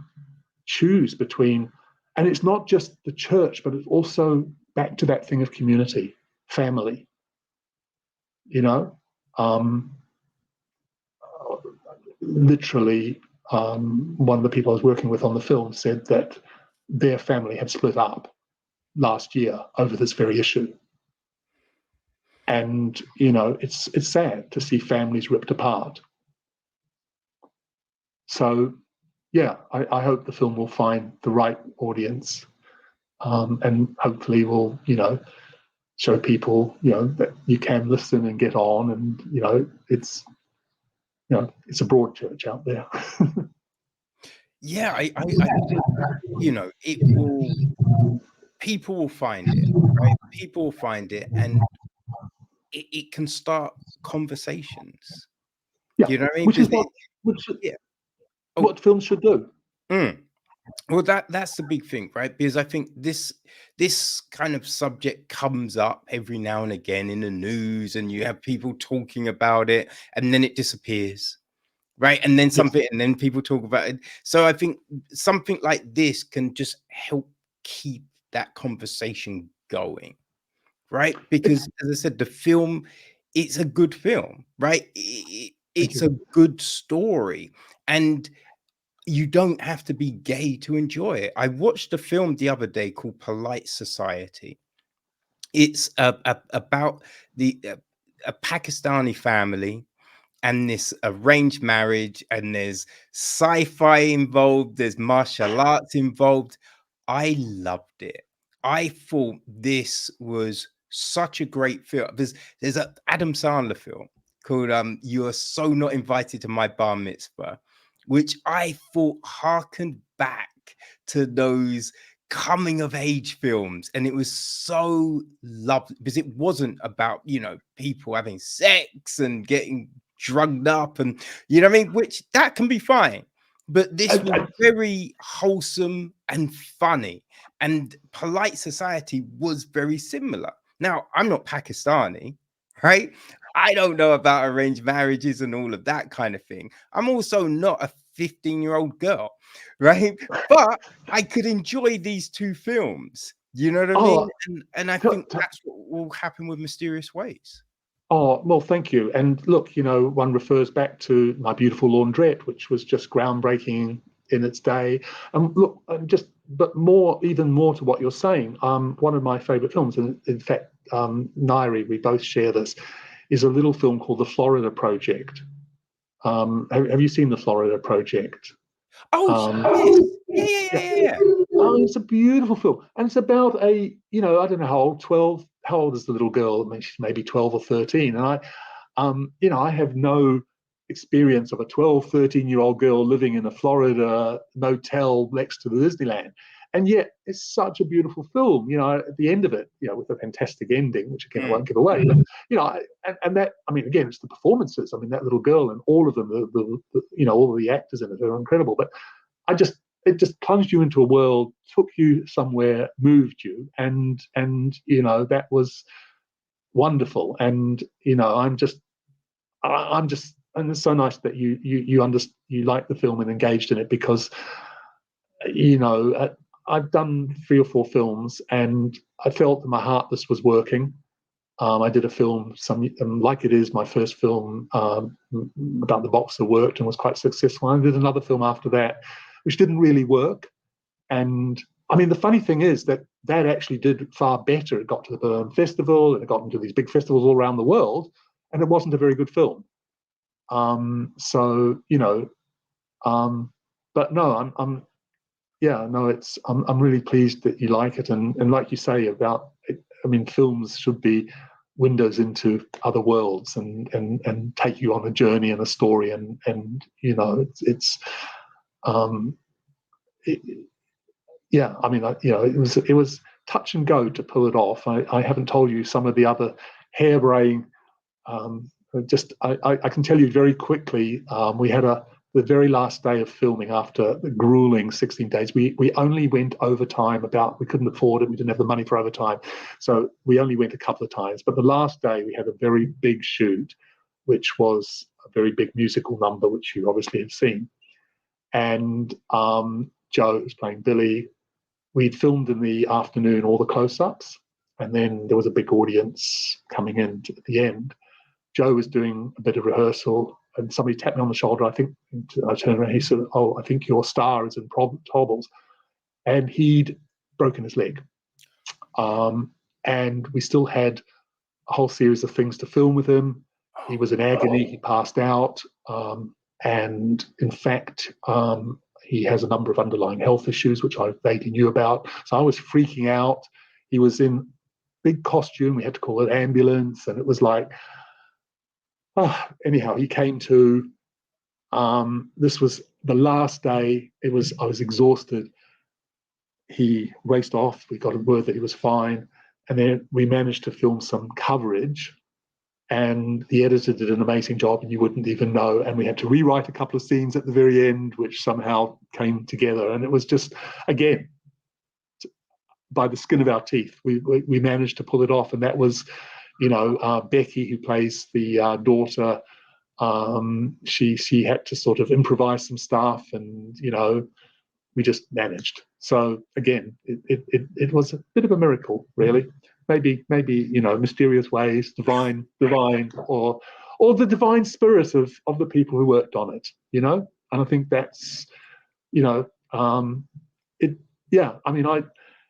[SPEAKER 2] choose between. And it's not just the church, but it's also back to that thing of community, family. Literally, one of the people I was working with on the film said that their family had split up last year over this very issue. And, it's sad to see families ripped apart. So, I hope the film will find the right audience, and hopefully will, show people, that you can listen and get on, and, it's a broad church out there.
[SPEAKER 1] Yeah, I it will. People will find it, right? People will find it, and it can start conversations.
[SPEAKER 2] Yeah,
[SPEAKER 1] You know what I mean?
[SPEAKER 2] which is
[SPEAKER 1] Oh,
[SPEAKER 2] what films should do.
[SPEAKER 1] Well, that's the big thing, right? Because I think this kind of subject comes up every now and again in the news, and you have people talking about it, and then it disappears, right? And then something, and then people talk about it. So I think something like this can just help keep that conversation going, right? Because as I said, the film, it's a good film, right? It's a good story, and you don't have to be gay to enjoy it. I watched a film the other day called Polite Society. It's about a Pakistani family and this arranged marriage, and there's sci-fi involved, there's martial arts involved. I loved it. I thought this was such a great film. There's an Adam Sandler film called You Are So Not Invited to My Bar Mitzvah, which I thought harkened back to those coming of age films, and it was so lovely because it wasn't about people having sex and getting drugged up, and you know what I mean, which that can be fine, but this was very wholesome and funny, and Polite Society was very similar. Now, I'm not Pakistani, right? I don't know about arranged marriages and all of that kind of thing. I'm also not a 15-year-old girl, right? But I could enjoy these two films. You know what I mean? And I think that's what will happen with Mysterious Ways.
[SPEAKER 2] Oh, well, thank you. And look, one refers back to My Beautiful Laundrette, which was just groundbreaking in its day. And look, but even more to what you're saying, one of my favorite films, and in fact, Nairi, we both share this, is a little film called The Florida Project. Have you seen The Florida Project?
[SPEAKER 1] Oh, yeah.
[SPEAKER 2] Oh, it's a beautiful film, and it's about I don't know how old, 12. How old is the little girl? I mean, she's maybe 12 or 13, and I have no experience of a 12, 13-year-old girl living in a Florida motel next to the Disneyland, and yet it's such a beautiful film. At the end of it, with a fantastic ending, which again I won't give away, but and that, I mean, again, it's the performances. I mean, that little girl and all of them, all of the actors in it are incredible. But it just plunged you into a world, took you somewhere, moved you, and that was wonderful. And and it's so nice that you like the film and engaged in it, because I've done 3 or 4 films, and I felt in my heart this was working. I did a film, Like It Is, my first film about the boxer, worked and was quite successful. I did another film after that, which didn't really work. And I mean, the funny thing is that actually did far better. It got to the Berlin Festival, and it got into these big festivals all around the world, and it wasn't a very good film. But no, I'm really pleased that you like it, and like you say about it, I mean, films should be windows into other worlds and take you on a journey and a story, and I mean, it was touch and go to pull it off. I haven't told you some of the other harebrained. I can tell you very quickly. We had the very last day of filming, after the grueling 16 days. We only went overtime we couldn't afford it. We didn't have the money for overtime, so we only went a couple of times. But the last day we had a very big shoot, which was a very big musical number, which you obviously have seen. And Joe was playing Billy. We'd filmed in the afternoon all the close-ups, and then there was a big audience coming in at the end. Joe was doing a bit of rehearsal, and somebody tapped me on the shoulder. I turned around. He said, "Oh, I think your star is in troubles," and he'd broken his leg. And we still had a whole series of things to film with him. He was in agony. He passed out, and in fact, he has a number of underlying health issues, which I vaguely knew about. So I was freaking out. He was in big costume. We had to call an ambulance, and it was like, anyhow, he came to. This was the last day. I was exhausted. He raced off. We got word that he was fine, and then we managed to film some coverage. And the editor did an amazing job, and you wouldn't even know. And we had to rewrite a couple of scenes at the very end, which somehow came together. And it was just, again, by the skin of our teeth, we managed to pull it off. And that was, Becky, who plays the daughter. She had to sort of improvise some stuff, and we just managed. So again, it was a bit of a miracle, really. Maybe mysterious ways, divine, or the divine spirit of the people who worked on it. And I think that's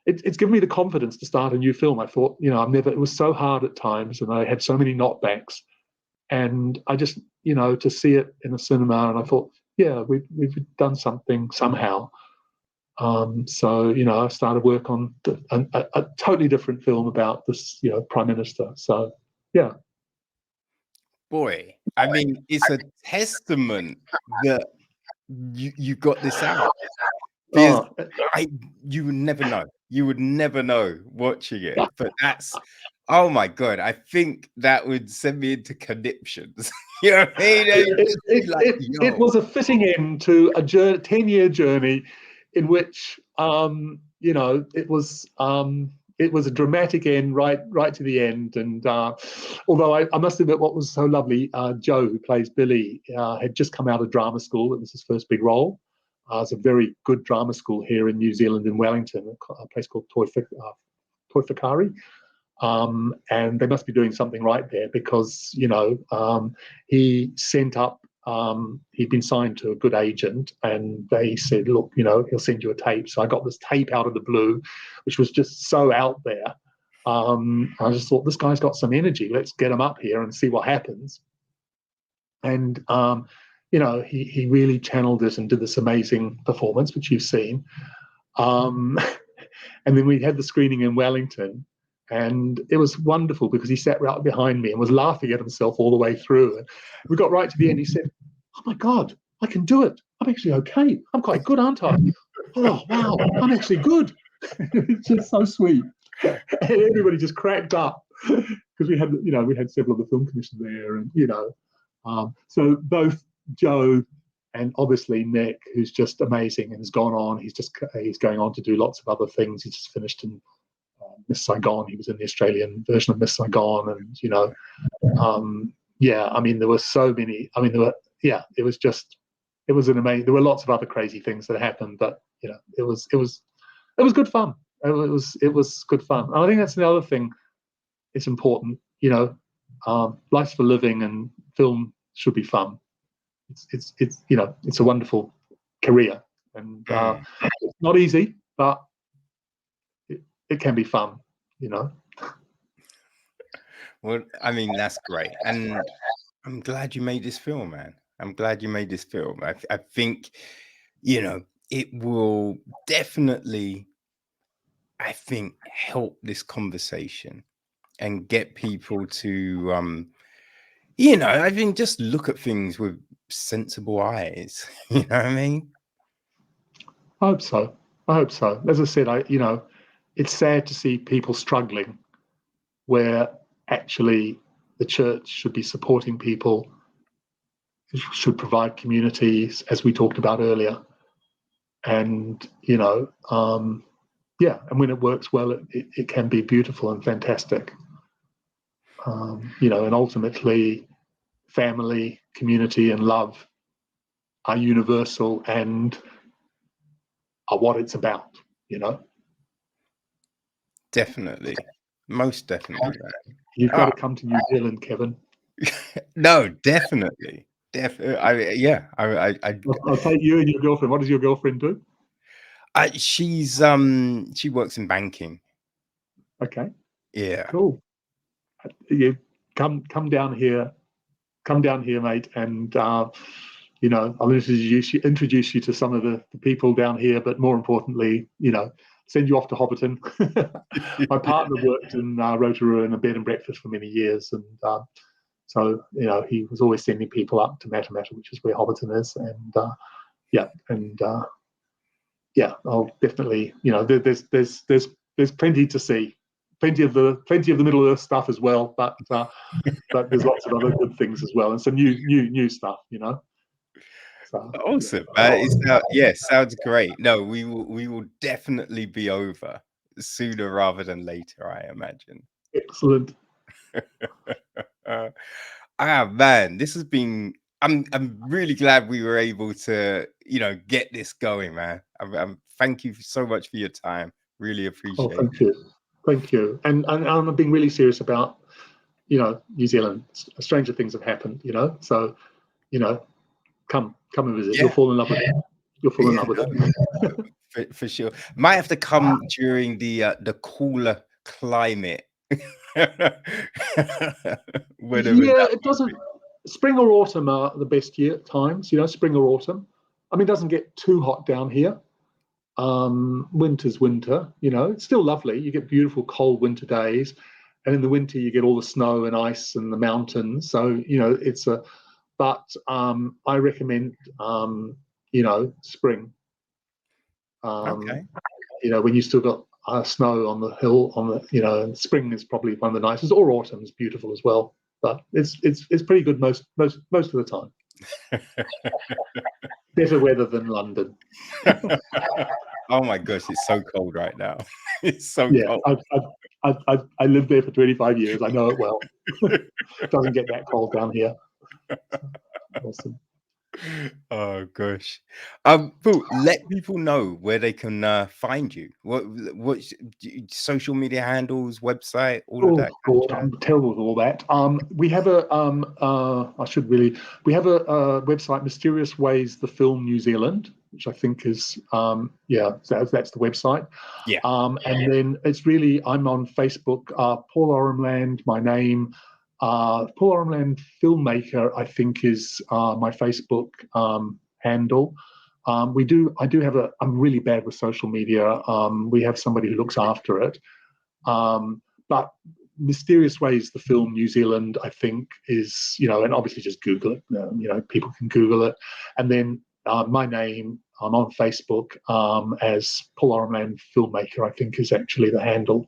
[SPEAKER 2] it's given me the confidence to start a new film. I thought, it was so hard at times, and I had so many knockbacks, and I just, to see it in a cinema, and I thought, yeah, we've done something somehow. So I started work on a totally different film about this, prime minister. So yeah.
[SPEAKER 1] Boy, I mean, it's a testament that you got this out. Because you would never know. You would never know watching it. But that's, oh my God, I think that would send me into conniptions. You know what I mean?
[SPEAKER 2] It was a fitting end to a 10-year journey in which, it was, it was a dramatic end, right to the end. And although I must admit, what was so lovely, Joe, who plays Billy, had just come out of drama school. It was his first big role. It's a very good drama school here in New Zealand, in Wellington, a place called Toifakari. And they must be doing something right there, because he sent up. He'd been signed to a good agent, and they said, look, he'll send you a tape. So I got this tape out of the blue, which was just so out there. I just thought, this guy's got some energy. Let's get him up here and see what happens. And he really channeled it and did this amazing performance, which you've seen. And then we had the screening in Wellington, and it was wonderful because he sat right behind me and was laughing at himself all the way through. And we got right to the end. He said, "Oh my God, I can do it. I'm actually okay. I'm quite good, aren't I? Oh, wow, I'm actually good." It's just so sweet. And everybody just cracked up because we had several of the film commissioners there, and so both Joe and obviously Nick, who's just amazing and has gone on. He's going on to do lots of other things. He's just finished in Miss Saigon. He was in the Australian version of Miss Saigon, and there were so many. It was an amazing. There were lots of other crazy things that happened, but it was good fun. It was good fun. And I think that's the other thing. It's important, life's for living, and film should be fun. It's a wonderful career, and it's not easy, but it can be fun,
[SPEAKER 1] Well, I mean, that's great, and I'm glad you made this film, man. I'm glad you made this film. I think, it will definitely, I think, help this conversation and get people to, I think, just look at things with sensible eyes. You know what I mean?
[SPEAKER 2] I hope so. As I said, it's sad to see people struggling where actually the church should be supporting people, should provide communities, as we talked about earlier. And, and when it works well, it can be beautiful and fantastic. And ultimately, family, community, and love are universal and are what it's about,
[SPEAKER 1] Definitely. Most definitely.
[SPEAKER 2] You've got to come to New Zealand, Kevin.
[SPEAKER 1] No, definitely. I'll
[SPEAKER 2] take you and your girlfriend. What does your girlfriend do?
[SPEAKER 1] She works in banking.
[SPEAKER 2] Okay.
[SPEAKER 1] Yeah.
[SPEAKER 2] Cool. You come down here, mate, and I'll introduce you to some of the people down here, but more importantly, send you off to Hobbiton. My partner worked in Rotorua in a bed and breakfast for many years, and so he was always sending people up to Matamata, which is where Hobbiton is, and I'll definitely, there's plenty to see, plenty of the Middle Earth stuff as well, but there's lots of other good things as well, and some new stuff, So,
[SPEAKER 1] awesome. Sounds great. No, we will definitely be over sooner rather than later, I imagine.
[SPEAKER 2] Excellent.
[SPEAKER 1] Man, this has been. I'm really glad we were able to, get this going, man. Thank you so much for your time. Really appreciate it.
[SPEAKER 2] Thank you. And I'm being really serious about, New Zealand. Stranger things have happened, So, come and visit.
[SPEAKER 1] Yeah.
[SPEAKER 2] You'll fall in love with it. You'll fall in love with
[SPEAKER 1] it. For sure. Might have to come during the cooler climate.
[SPEAKER 2] It doesn't. Spring or autumn are the best times. Spring or autumn. I mean, it doesn't get too hot down here. Winter's winter. It's still lovely. You get beautiful cold winter days, and in the winter you get all the snow and ice and the mountains. So it's a. But I recommend spring.
[SPEAKER 1] Okay.
[SPEAKER 2] When you still got snow on the hill, and spring is probably one of the nicest, or autumn is beautiful as well. But it's pretty good most of the time. Better weather than London.
[SPEAKER 1] Oh my gosh, it's so cold right now. It's so
[SPEAKER 2] Yeah,
[SPEAKER 1] cold.
[SPEAKER 2] I lived there for 25 years. I know it well. It doesn't get that cold down here. Awesome.
[SPEAKER 1] Oh gosh. Paul, let people know where they can find you. What's social media handles, website, all of
[SPEAKER 2] Oh
[SPEAKER 1] that kind of
[SPEAKER 2] God,
[SPEAKER 1] jazz?
[SPEAKER 2] I'm terrible with all that. We have we have a website, Mysterious Ways, the Film New Zealand, which I think is that's the website.
[SPEAKER 1] Yeah.
[SPEAKER 2] And then it's really, I'm on Facebook, Paul Oremland, my name. Paul Oremland Filmmaker, I think, is my Facebook handle. I'm really bad with social media. We have somebody who looks after it. But Mysterious Ways, the Film New Zealand, I think is, and obviously just Google it. People can Google it. And then my name, I'm on Facebook as Paul Oremland Filmmaker, I think is actually the handle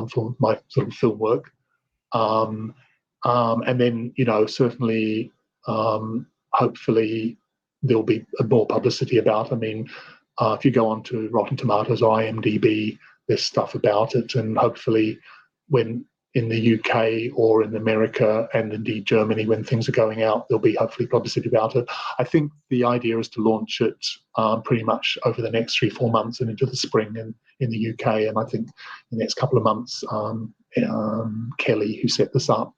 [SPEAKER 2] for my sort of film work. And then, certainly, hopefully there'll be more publicity about. I mean, if you go on to Rotten Tomatoes, IMDb, there's stuff about it, and hopefully when in the UK or in America and indeed Germany, when things are going out, there'll be hopefully publicity about it. I think the idea is to launch it pretty much over the next 3-4 months and into the spring in the UK. And I think in the next couple of months, Kelly, who set this up,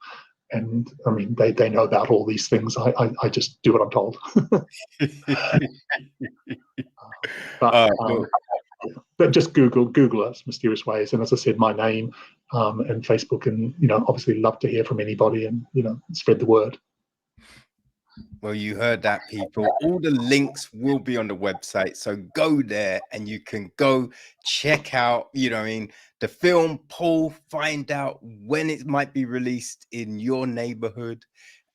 [SPEAKER 2] and I mean, they know about all these things. I just do what I'm told. But just Google us, Mysterious Ways, and as I said, my name and Facebook, and obviously love to hear from anybody, and spread the word.
[SPEAKER 1] Well, you heard that, people. All the links will be on the website, so go there and you can go check out, the film, Paul, find out when it might be released in your neighborhood.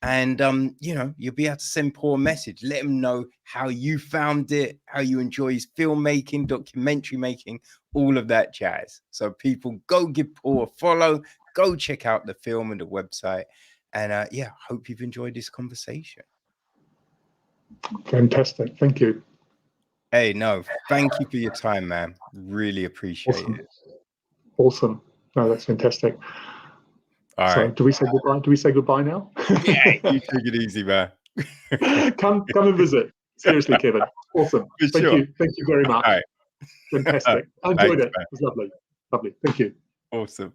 [SPEAKER 1] And, you'll be able to send Paul a message. Let him know how you found it, how you enjoy his filmmaking, documentary making, all of that jazz. So people, go give Paul a follow, go check out the film and the website. And, hope you've enjoyed this conversation.
[SPEAKER 2] Fantastic. Thank you.
[SPEAKER 1] Hey, no, thank you for your time, man. Really appreciate it.
[SPEAKER 2] Awesome. No, that's fantastic.
[SPEAKER 1] All right.
[SPEAKER 2] Do we say goodbye? Do we say goodbye now?
[SPEAKER 1] Yeah, you take it easy, man.
[SPEAKER 2] Come and visit. Seriously, Kevin. Awesome. Thank you. Thank you very much.
[SPEAKER 1] All right.
[SPEAKER 2] Fantastic. I enjoyed
[SPEAKER 1] Thanks,
[SPEAKER 2] it.
[SPEAKER 1] man.
[SPEAKER 2] It was lovely. Lovely. Thank you.
[SPEAKER 1] Awesome.